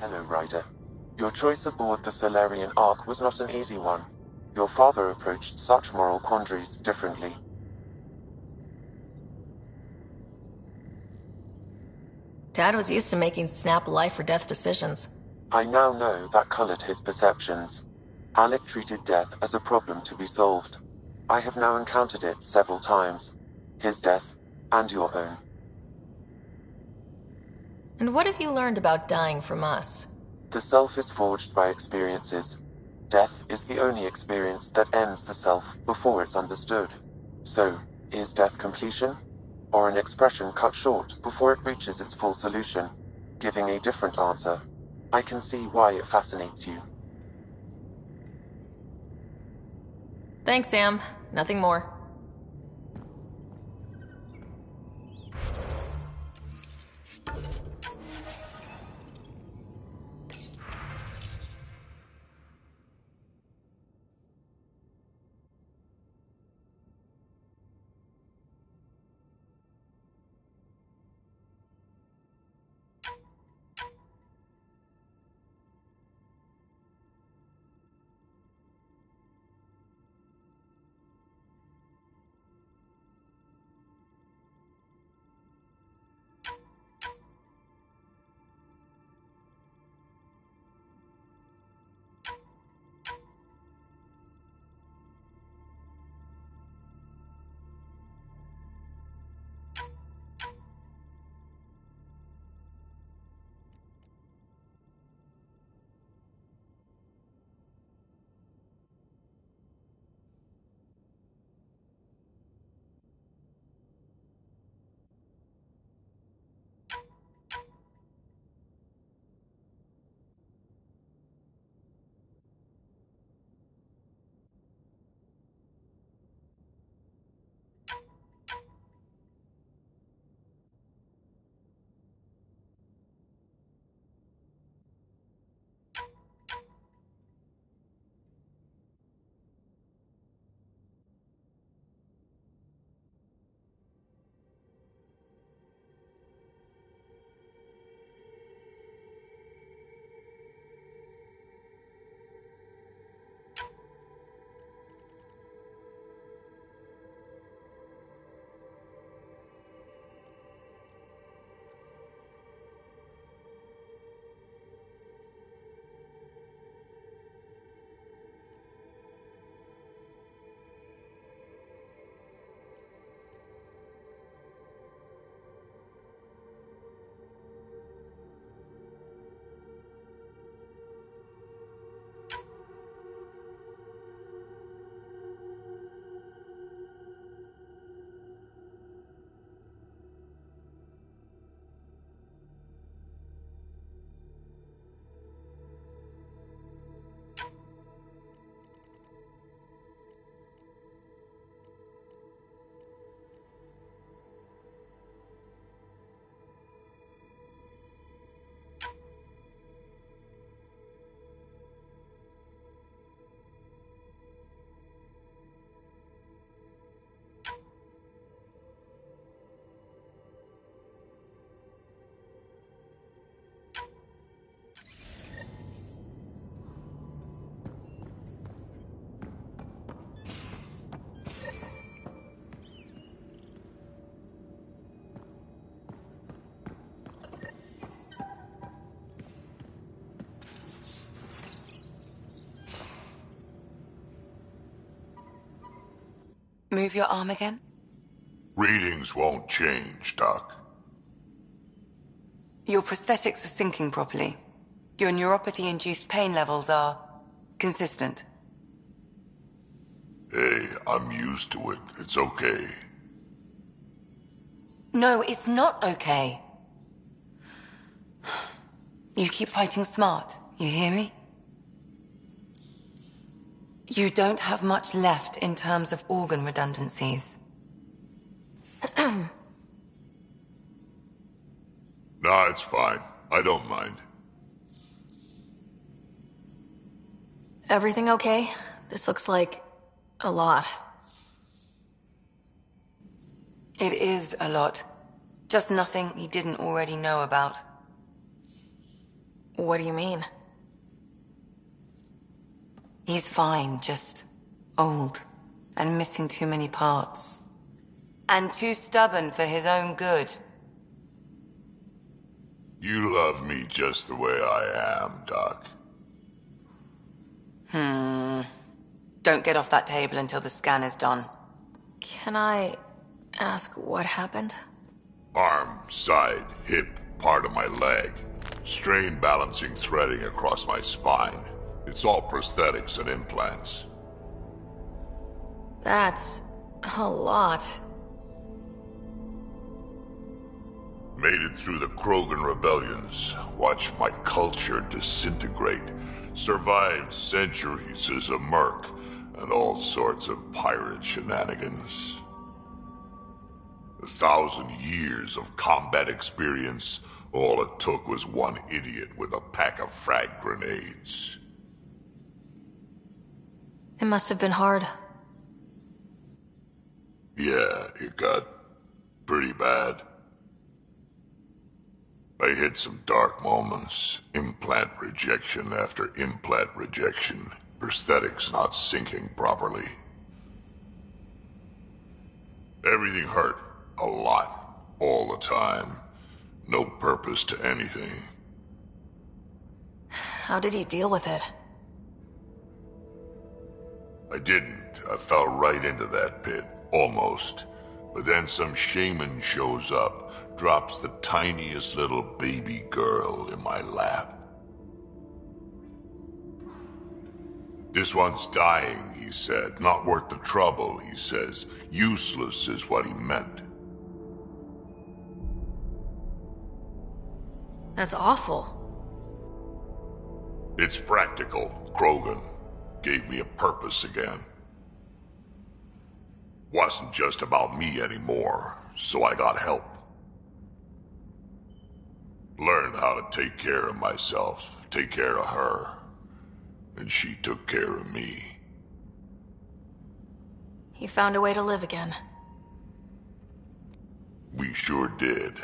Hello, Ryder. Your choice aboard the Solarian Ark was not an easy one. Your father approached such moral quandaries differently. Dad was used to making snap life-or-death decisions. I now know that colored his perceptions. Alec treated death as a problem to be solved. I have now encountered it several times. His death, and your own. And what have you learned about dying from us? The self is forged by experiences. Death is the only experience that ends the self before it's understood. So, is death completion? Or an expression cut short before it reaches its full solution, giving a different answer? I can see why it fascinates you. Thanks, Sam. Nothing more. Move your arm again? Readings won't change, Doc. Your prosthetics are syncing properly. Your neuropathy-induced pain levels are consistent. Hey, I'm used to it. It's okay. No, it's not okay. You keep fighting smart, you hear me? You don't have much left in terms of organ redundancies. Nah, it's fine. I don't mind. Everything okay? This looks like a lot. It is a lot. Just nothing he didn't already know about. What do you mean? He's fine, just old and missing too many parts. And too stubborn for his own good. You love me just the way I am, Doc. Don't get off that table until the scan is done. Can I ask what happened? Arm, side, hip, part of my leg. Strain balancing threading across my spine. It's all prosthetics and implants. That's a lot. Made it through the Krogan rebellions. Watched my culture disintegrate. Survived centuries as a merc. And all sorts of pirate shenanigans. 1,000 years of combat experience. All it took was one idiot with a pack of frag grenades. It must have been hard. Yeah, it got pretty bad. I hit some dark moments. Implant rejection after implant rejection. Prosthetics not syncing properly. Everything hurt. A lot. All the time. No purpose to anything. How did you deal with it? I didn't. I fell right into that pit. Almost. But then some shaman shows up, drops the tiniest little baby girl in my lap. This one's dying, he said. Not worth the trouble, he says. Useless is what he meant. That's awful. It's practical, Krogan. Gave me a purpose again. Wasn't just about me anymore, so I got help. Learned how to take care of myself, take care of her. And she took care of me. You found a way to live again. We sure did.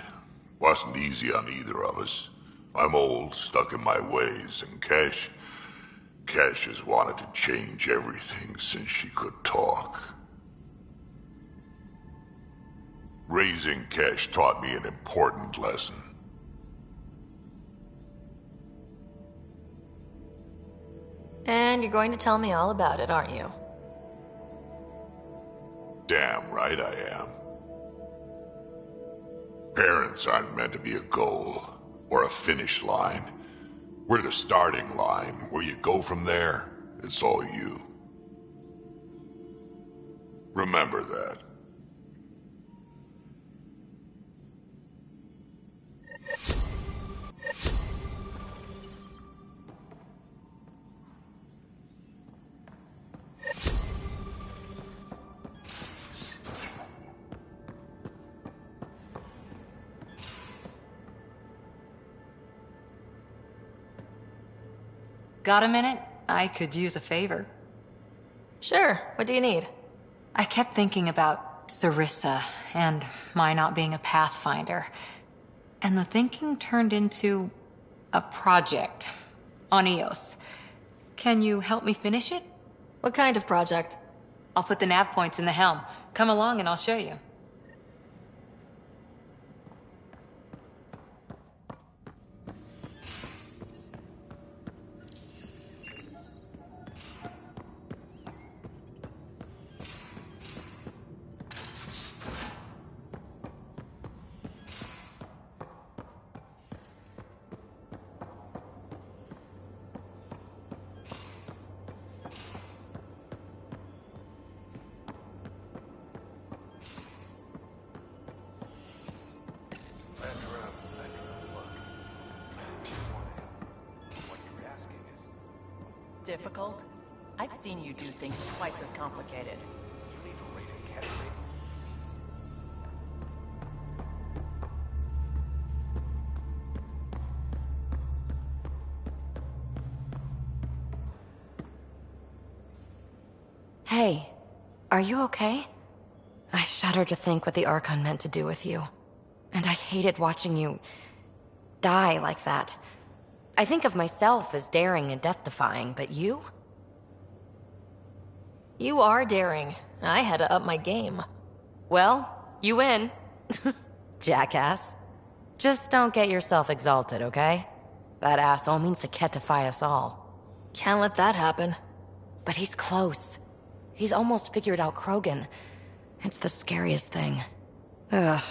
Wasn't easy on either of us. I'm old, stuck in my ways, and Cash has wanted to change everything since she could talk. Raising Cash taught me an important lesson. And you're going to tell me all about it, aren't you? Damn right I am. Parents aren't meant to be a goal, or a finish line. We're the starting line. Where you go from there, it's all you. Remember that. Got a minute? I could use a favor. Sure. What do you need? I kept thinking about Sarissa and my not being a Pathfinder. And the thinking turned into a project on Eos. Can you help me finish it? What kind of project? I'll put the nav points in the helm. Come along and I'll show you. Difficult? I've seen you do things twice as complicated. You need to rate a category. Hey, are you okay? I shudder to think what the Archon meant to do with you. And I hated watching you die like that. I think of myself as daring and death-defying, but you? You are daring. I had to up my game. Well, you win. Jackass. Just don't get yourself exalted, okay? That asshole means to ketify us all. Can't let that happen. But he's close. He's almost figured out Krogan. It's the scariest thing. Ugh.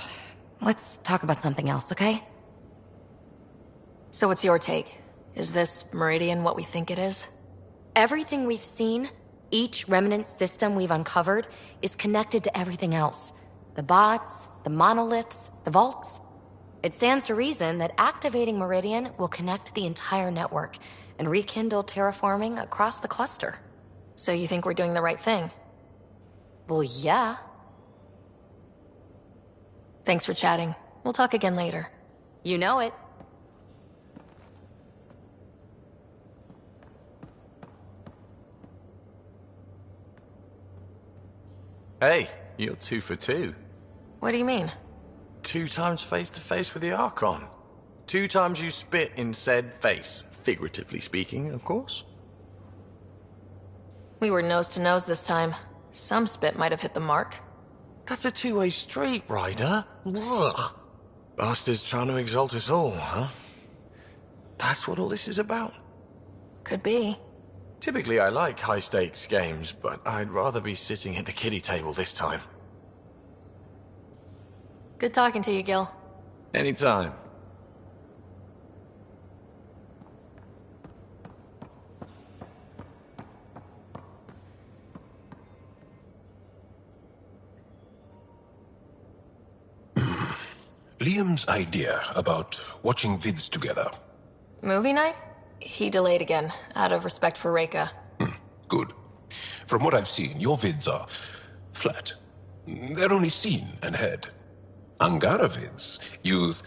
Let's talk about something else, okay? So what's your take? Is this Meridian what we think it is? Everything we've seen, each remnant system we've uncovered, is connected to everything else. The bots, the monoliths, the vaults. It stands to reason that activating Meridian will connect the entire network and rekindle terraforming across the cluster. So you think we're doing the right thing? Well, yeah. Thanks for chatting. We'll talk again later. You know it. Hey, you're 2 for 2. What do you mean? 2 times face-to-face with the Archon. 2 times you spit in said face. Figuratively speaking, of course. We were nose to nose this time. Some spit might have hit the mark. That's a two-way street, Ryder. Ugh. Bastards trying to exalt us all, huh? That's what all this is about? Could be. Typically, I like high-stakes games, but I'd rather be sitting at the kiddie table this time. Good talking to you, Gil. Anytime. Liam's idea about watching vids together. Movie night? He delayed again, out of respect for Reika. Good. From what I've seen, your vids are flat. They're only seen and heard. Angara vids use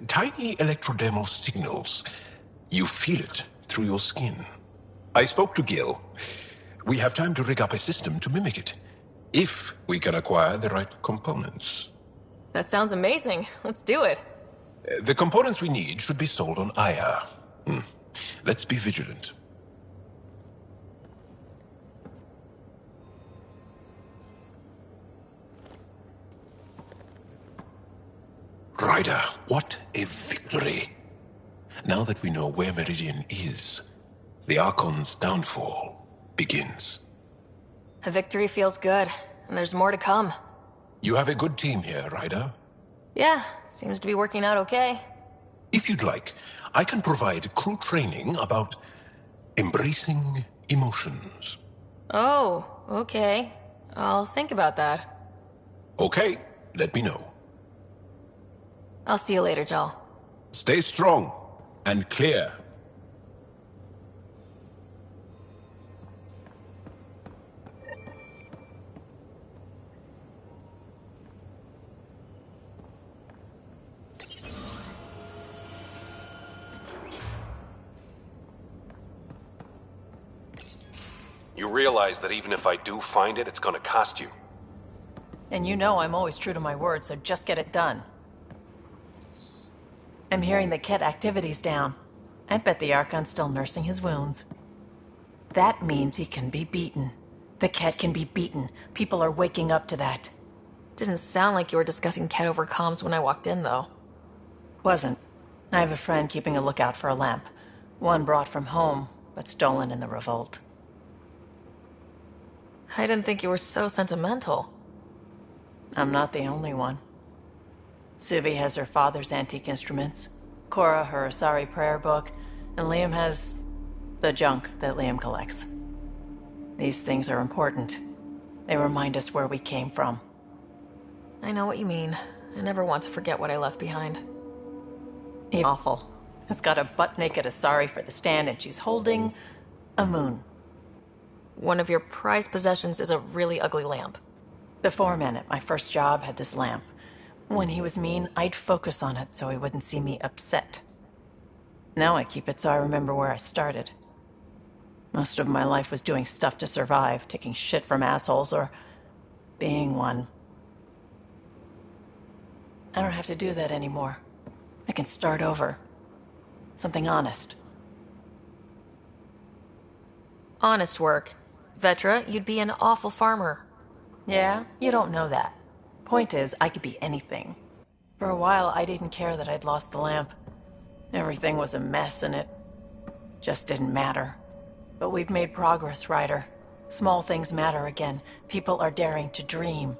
tiny electrodermal signals. You feel it through your skin. I spoke to Gil. We have time to rig up a system to mimic it, if we can acquire the right components. That sounds amazing. Let's do it. The components we need should be sold on Aya. Let's be vigilant. Ryder, what a victory. Now that we know where Meridian is, the Archon's downfall begins. A victory feels good, and there's more to come. You have a good team here, Ryder. Yeah, seems to be working out okay. If you'd like, I can provide crew training about embracing emotions. Oh, okay. I'll think about that. Okay, let me know. I'll see you later, Jal. Stay strong and clear. You realize that even if I do find it, it's gonna cost you. And you know I'm always true to my word, so just get it done. I'm hearing the Ket activity's down. I bet the Archon's still nursing his wounds. That means he can be beaten. The Ket can be beaten. People are waking up to that. Didn't sound like you were discussing Ket over comms when I walked in, though. Wasn't. I have a friend keeping a lookout for a lamp. One brought from home, but stolen in the revolt. I didn't think you were so sentimental. I'm not the only one. Suvi has her father's antique instruments, Cora her Asari prayer book, and Liam has the junk that Liam collects. These things are important. They remind us where we came from. I know what you mean. I never want to forget what I left behind. Awful. It's got a butt-naked Asari for the stand, and she's holding A moon. One of your prized possessions is a really ugly lamp. The foreman at my first job had this lamp. When he was mean, I'd focus on it so he wouldn't see me upset. Now I keep it so I remember where I started. Most of my life was doing stuff to survive, taking shit from assholes, or being one. I don't have to do that anymore. I can start over. Something honest. Honest work. Vetra, you'd be an awful farmer. Yeah? You don't know that. Point is, I could be anything. For a while, I didn't care that I'd lost the lamp. Everything was a mess and it just didn't matter. But we've made progress, Ryder. Small things matter again. People are daring to dream.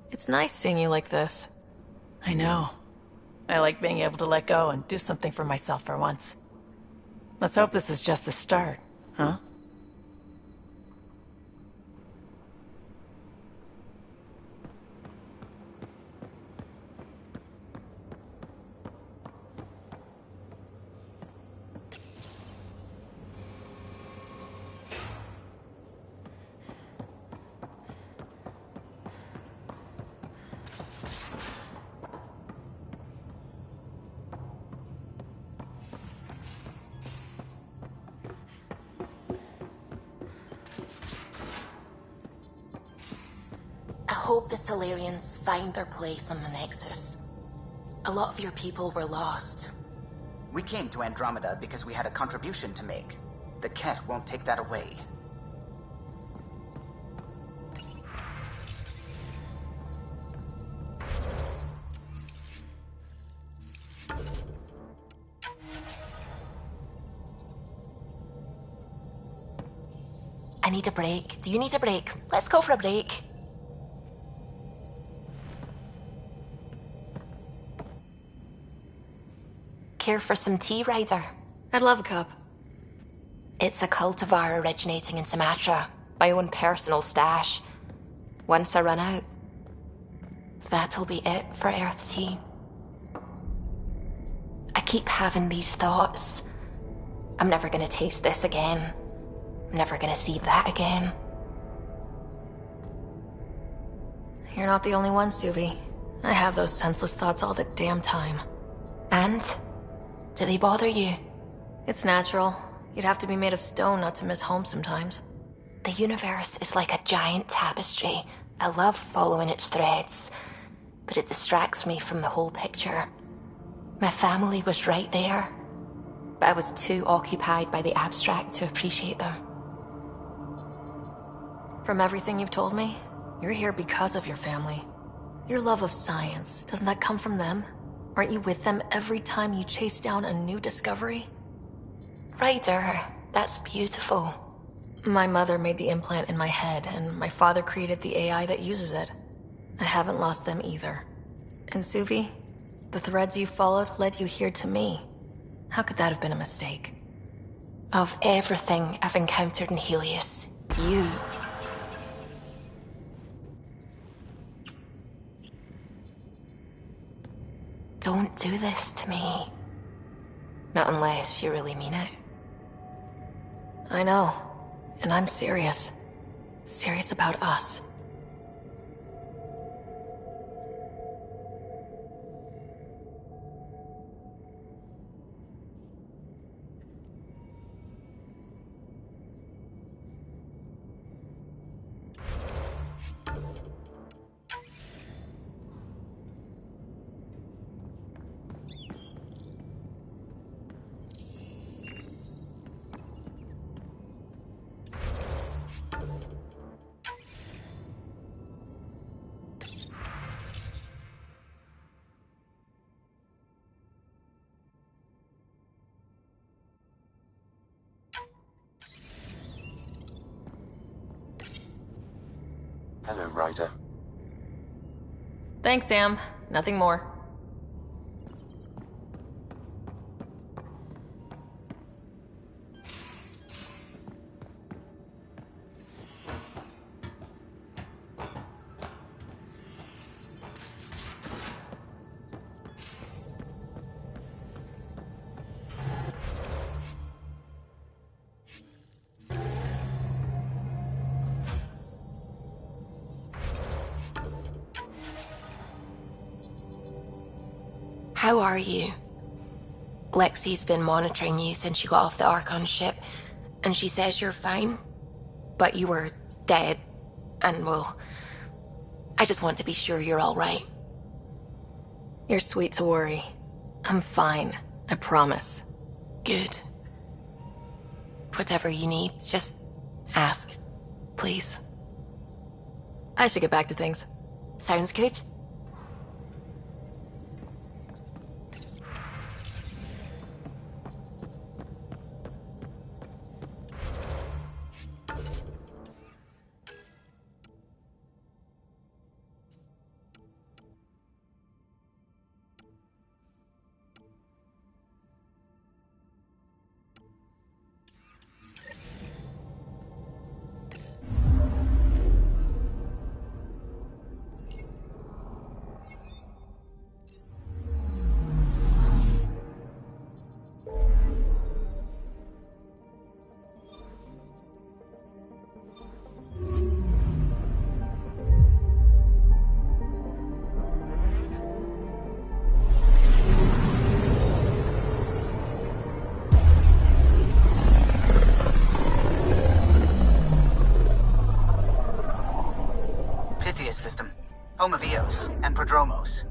It's nice seeing you like this. I know. I like being able to let go and do something for myself for once. Let's hope this is just the start, huh? I hope the Solarians find their place on the Nexus. A lot of your people were lost. We came to Andromeda because we had a contribution to make. The Ket won't take that away. I need a break. Do you need a break? Let's go for a break. Care for some tea, Ryder? I'd love a cup. It's a cultivar originating in Sumatra. My own personal stash. Once I run out, that'll be it for Earth tea. I keep having these thoughts. I'm never gonna taste this again. I'm never gonna see that again. You're not the only one, Suvi. I have those senseless thoughts all the damn time. And? Do they bother you? It's natural. You'd have to be made of stone not to miss home sometimes. The universe is like a giant tapestry. I love following its threads, but it distracts me from the whole picture. My family was right there, but I was too occupied by the abstract to appreciate them. From everything you've told me, you're here because of your family. Your love of science, doesn't that come from them? Aren't you with them every time you chase down a new discovery? Ryder, that's beautiful. My mother made the implant in my head, and my father created the AI that uses it. I haven't lost them either. And Suvi, the threads you followed led you here to me. How could that have been a mistake? Of everything I've encountered in Helios, you... Don't do this to me. Not unless you really mean it. I know. And I'm serious. Serious about us. Hello, Ryder. Thanks, Sam. Nothing more. How are you? Lexi's been monitoring you since you got off the Archon ship, and she says you're fine. But you were dead, and well, I just want to be sure you're all right. You're sweet to worry. I'm fine, I promise. Good. Whatever you need, just ask, please. I should get back to things. Sounds good? System, home of Eos and Prodromos.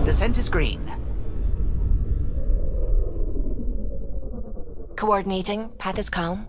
Descent is green. Coordinating. Path is calm.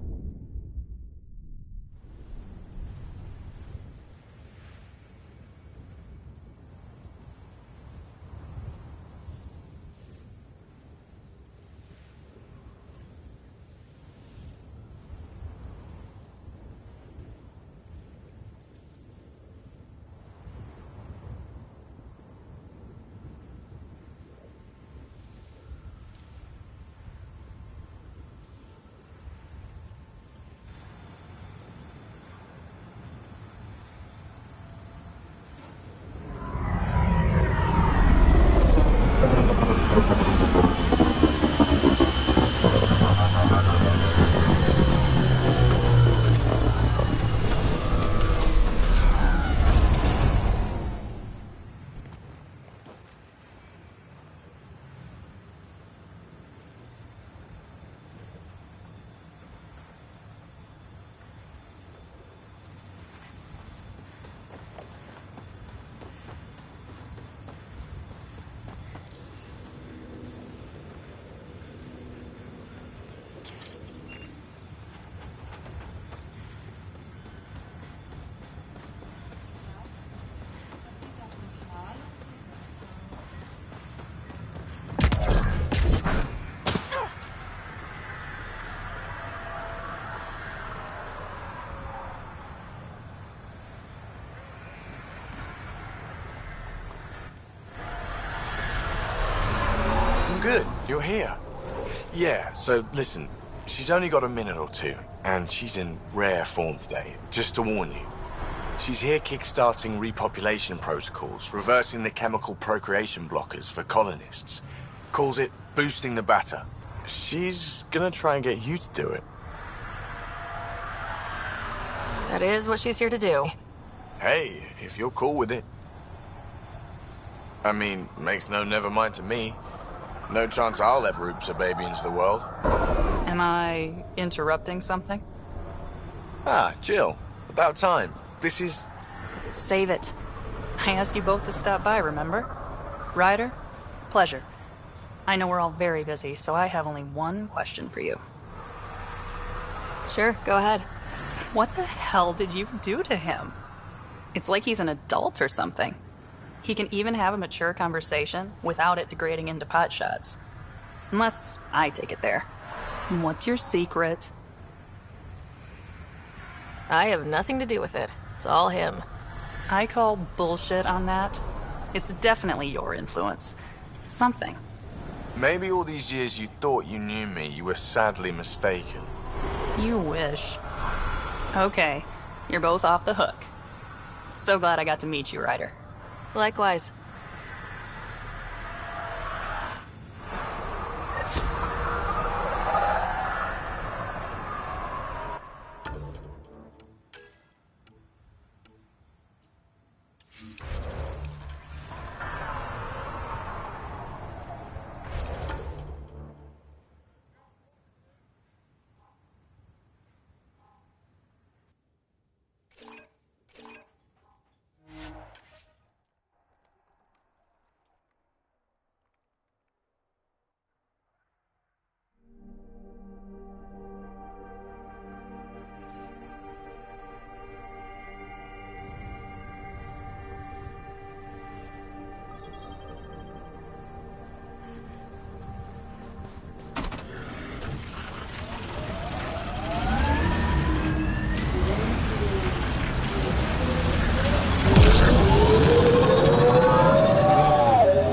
You're here? Yeah, so listen, she's only got a minute or two, and she's in rare form today, just to warn you. She's here kickstarting repopulation protocols, reversing the chemical procreation blockers for colonists. Calls it boosting the batter. She's gonna try and get you to do it. That is what she's here to do. Hey, if you're cool with it. I mean, makes no never mind to me. No chance I'll ever oops a baby into the world. Am I interrupting something? Ah, Jill. About time. This is... Save it. I asked you both to stop by, remember? Ryder, pleasure. I know we're all very busy, so I have only one question for you. Sure, go ahead. What the hell did you do to him? It's like he's an adult or something. He can even have a mature conversation without it degrading into potshots. Unless I take it there. What's your secret? I have nothing to do with it. It's all him. I call bullshit on that. It's definitely your influence. Something. Maybe all these years you thought you knew me, you were sadly mistaken. You wish. Okay, you're both off the hook. So glad I got to meet you, Ryder. Likewise.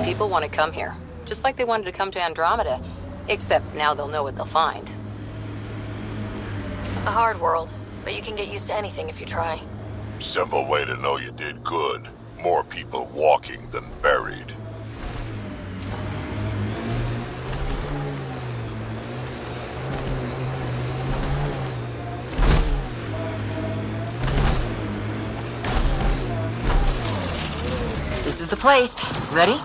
People want to come here, just like they wanted to come to Andromeda, except now they'll know what they'll find. A hard world, but you can get used to anything if you try. Simple way to know you did good. More people walking than buried. This is the place. Ready?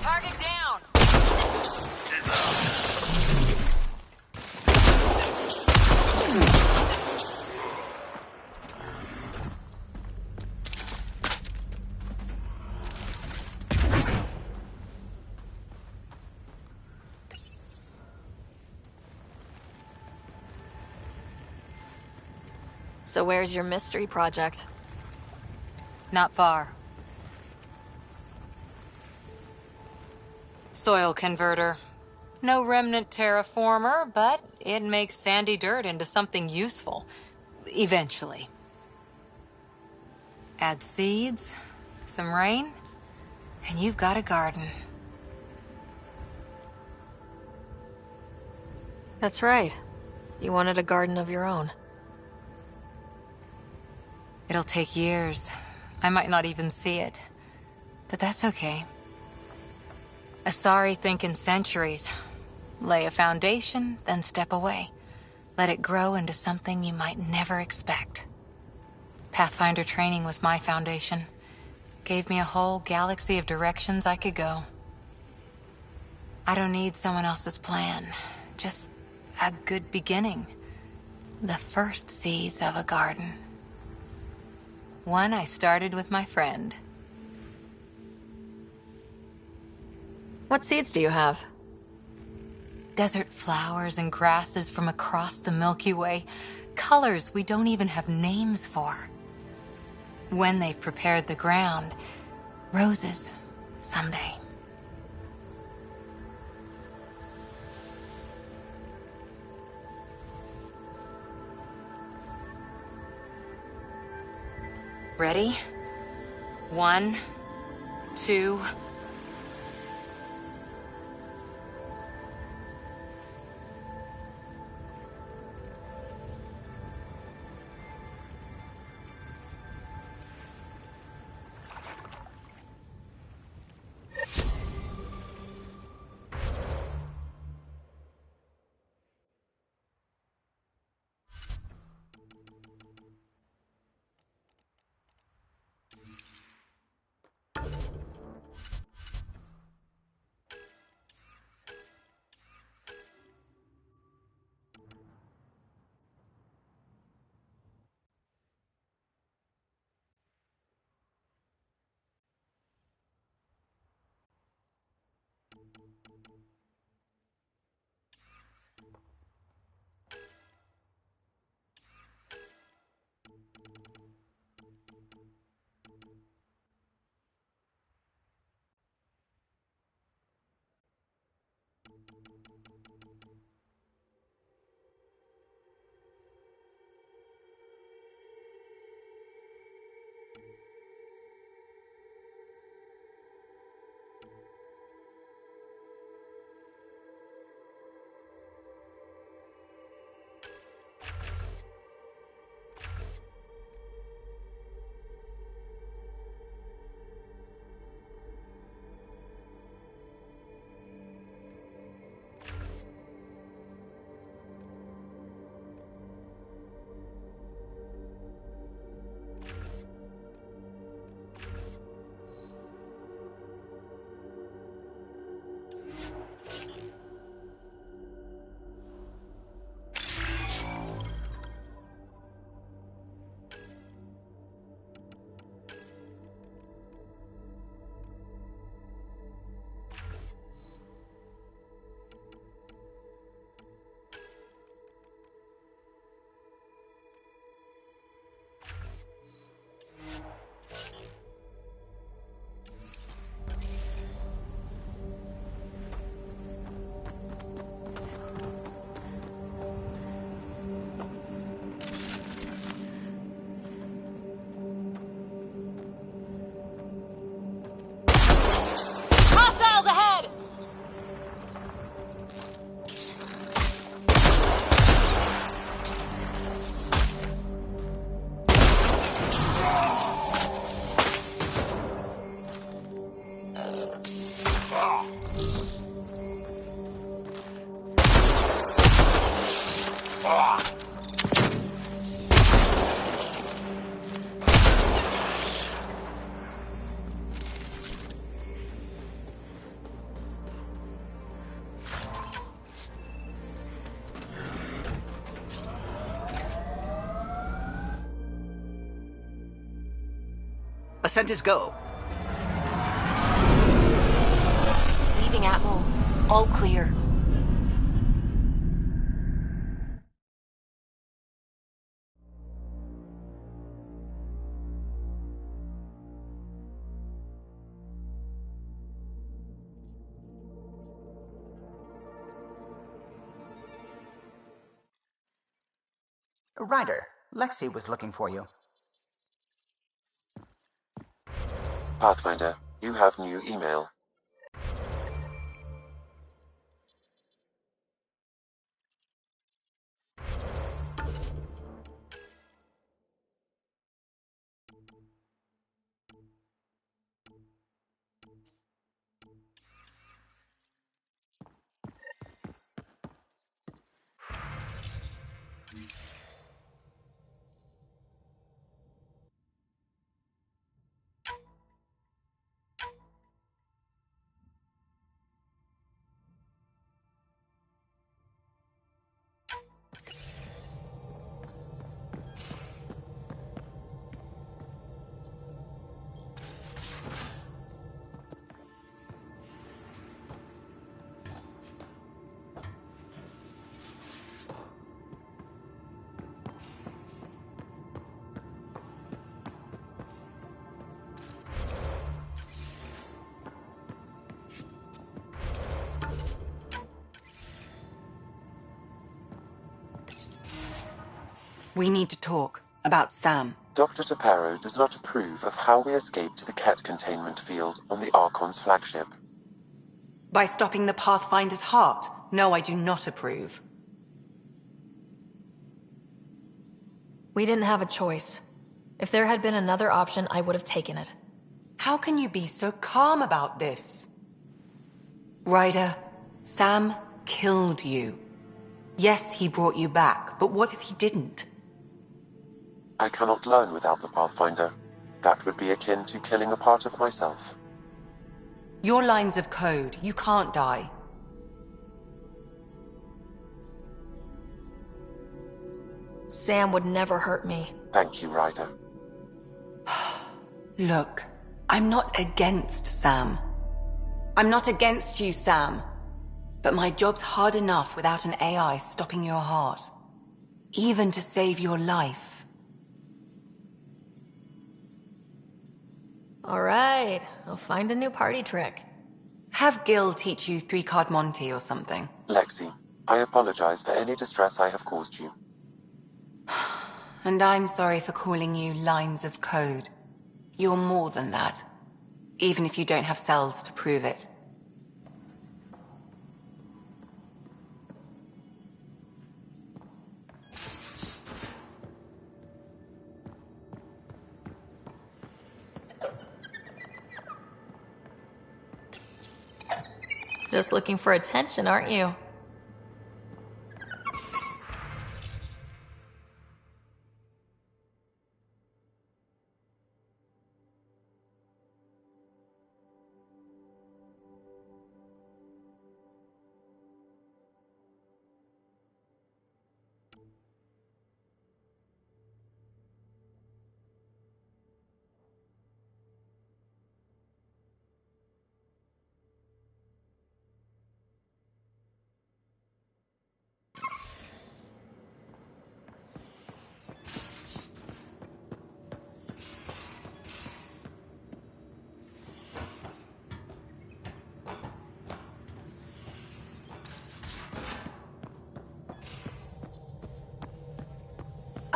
Target down! So where's your mystery project? Not far. Soil converter. No remnant terraformer, but it makes sandy dirt into something useful. Eventually. Add seeds, some rain, and you've got a garden. That's right. You wanted a garden of your own. It'll take years. I might not even see it. But that's okay. Asari think in centuries. Lay a foundation, then step away. Let it grow into something you might never expect. Pathfinder training was my foundation. Gave me a whole galaxy of directions I could go. I don't need someone else's plan. Just a good beginning. The first seeds of a garden. One I started with my friend. What seeds do you have? Desert flowers and grasses from across the Milky Way. Colors we don't even have names for. When they've prepared the ground, roses someday. Ready? 1, 2. Hostiles ahead! Ascent is go. Leaving Atwell. All clear. Ryder, Lexi was looking for you. Pathfinder, you have new email. We need to talk about Sam. Dr. Taparo does not approve of how we escaped to the Ket containment field on the Archon's flagship. By stopping the Pathfinder's heart? No, I do not approve. We didn't have a choice. If there had been another option, I would have taken it. How can you be so calm about this? Ryder, Sam killed you. Yes, he brought you back, but what if he didn't? I cannot learn without the Pathfinder. That would be akin to killing a part of myself. Your lines of code, you can't die. Sam would never hurt me. Thank you, Ryder. Look, I'm not against Sam. I'm not against you, Sam. But my job's hard enough without an AI stopping your heart. Even to save your life. Alright, I'll find a new party trick. Have Gil teach you 3-card Monty or something. Lexi, I apologize for any distress I have caused you. And I'm sorry for calling you lines of code. You're more than that. Even if you don't have cells to prove it. Just looking for attention, aren't you?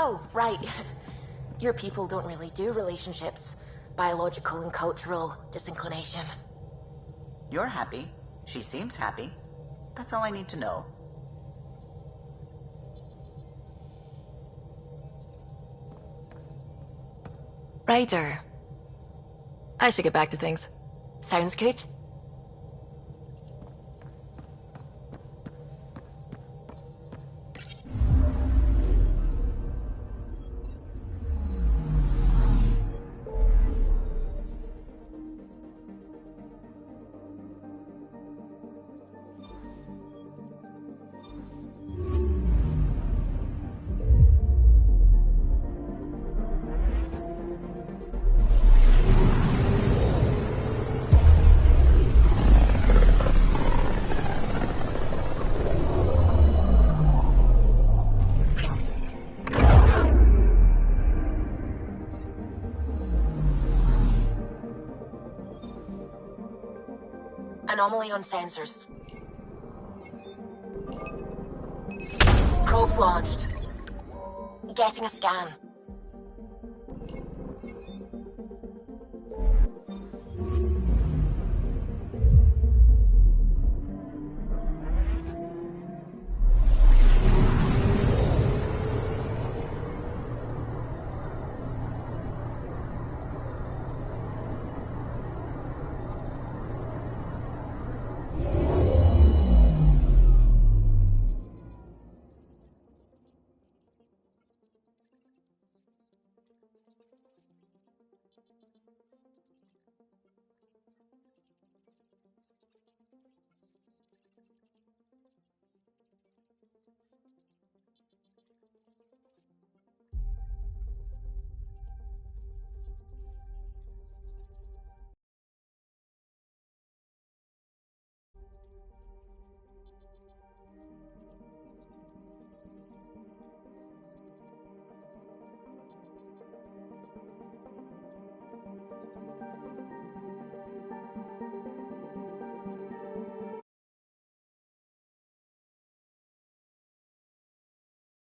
Oh, right. Your people don't really do relationships. Biological and cultural disinclination. You're happy. She seems happy. That's all I need to know. Ryder. I should get back to things. Sounds good. Anomaly on sensors. Probes launched. Getting a scan.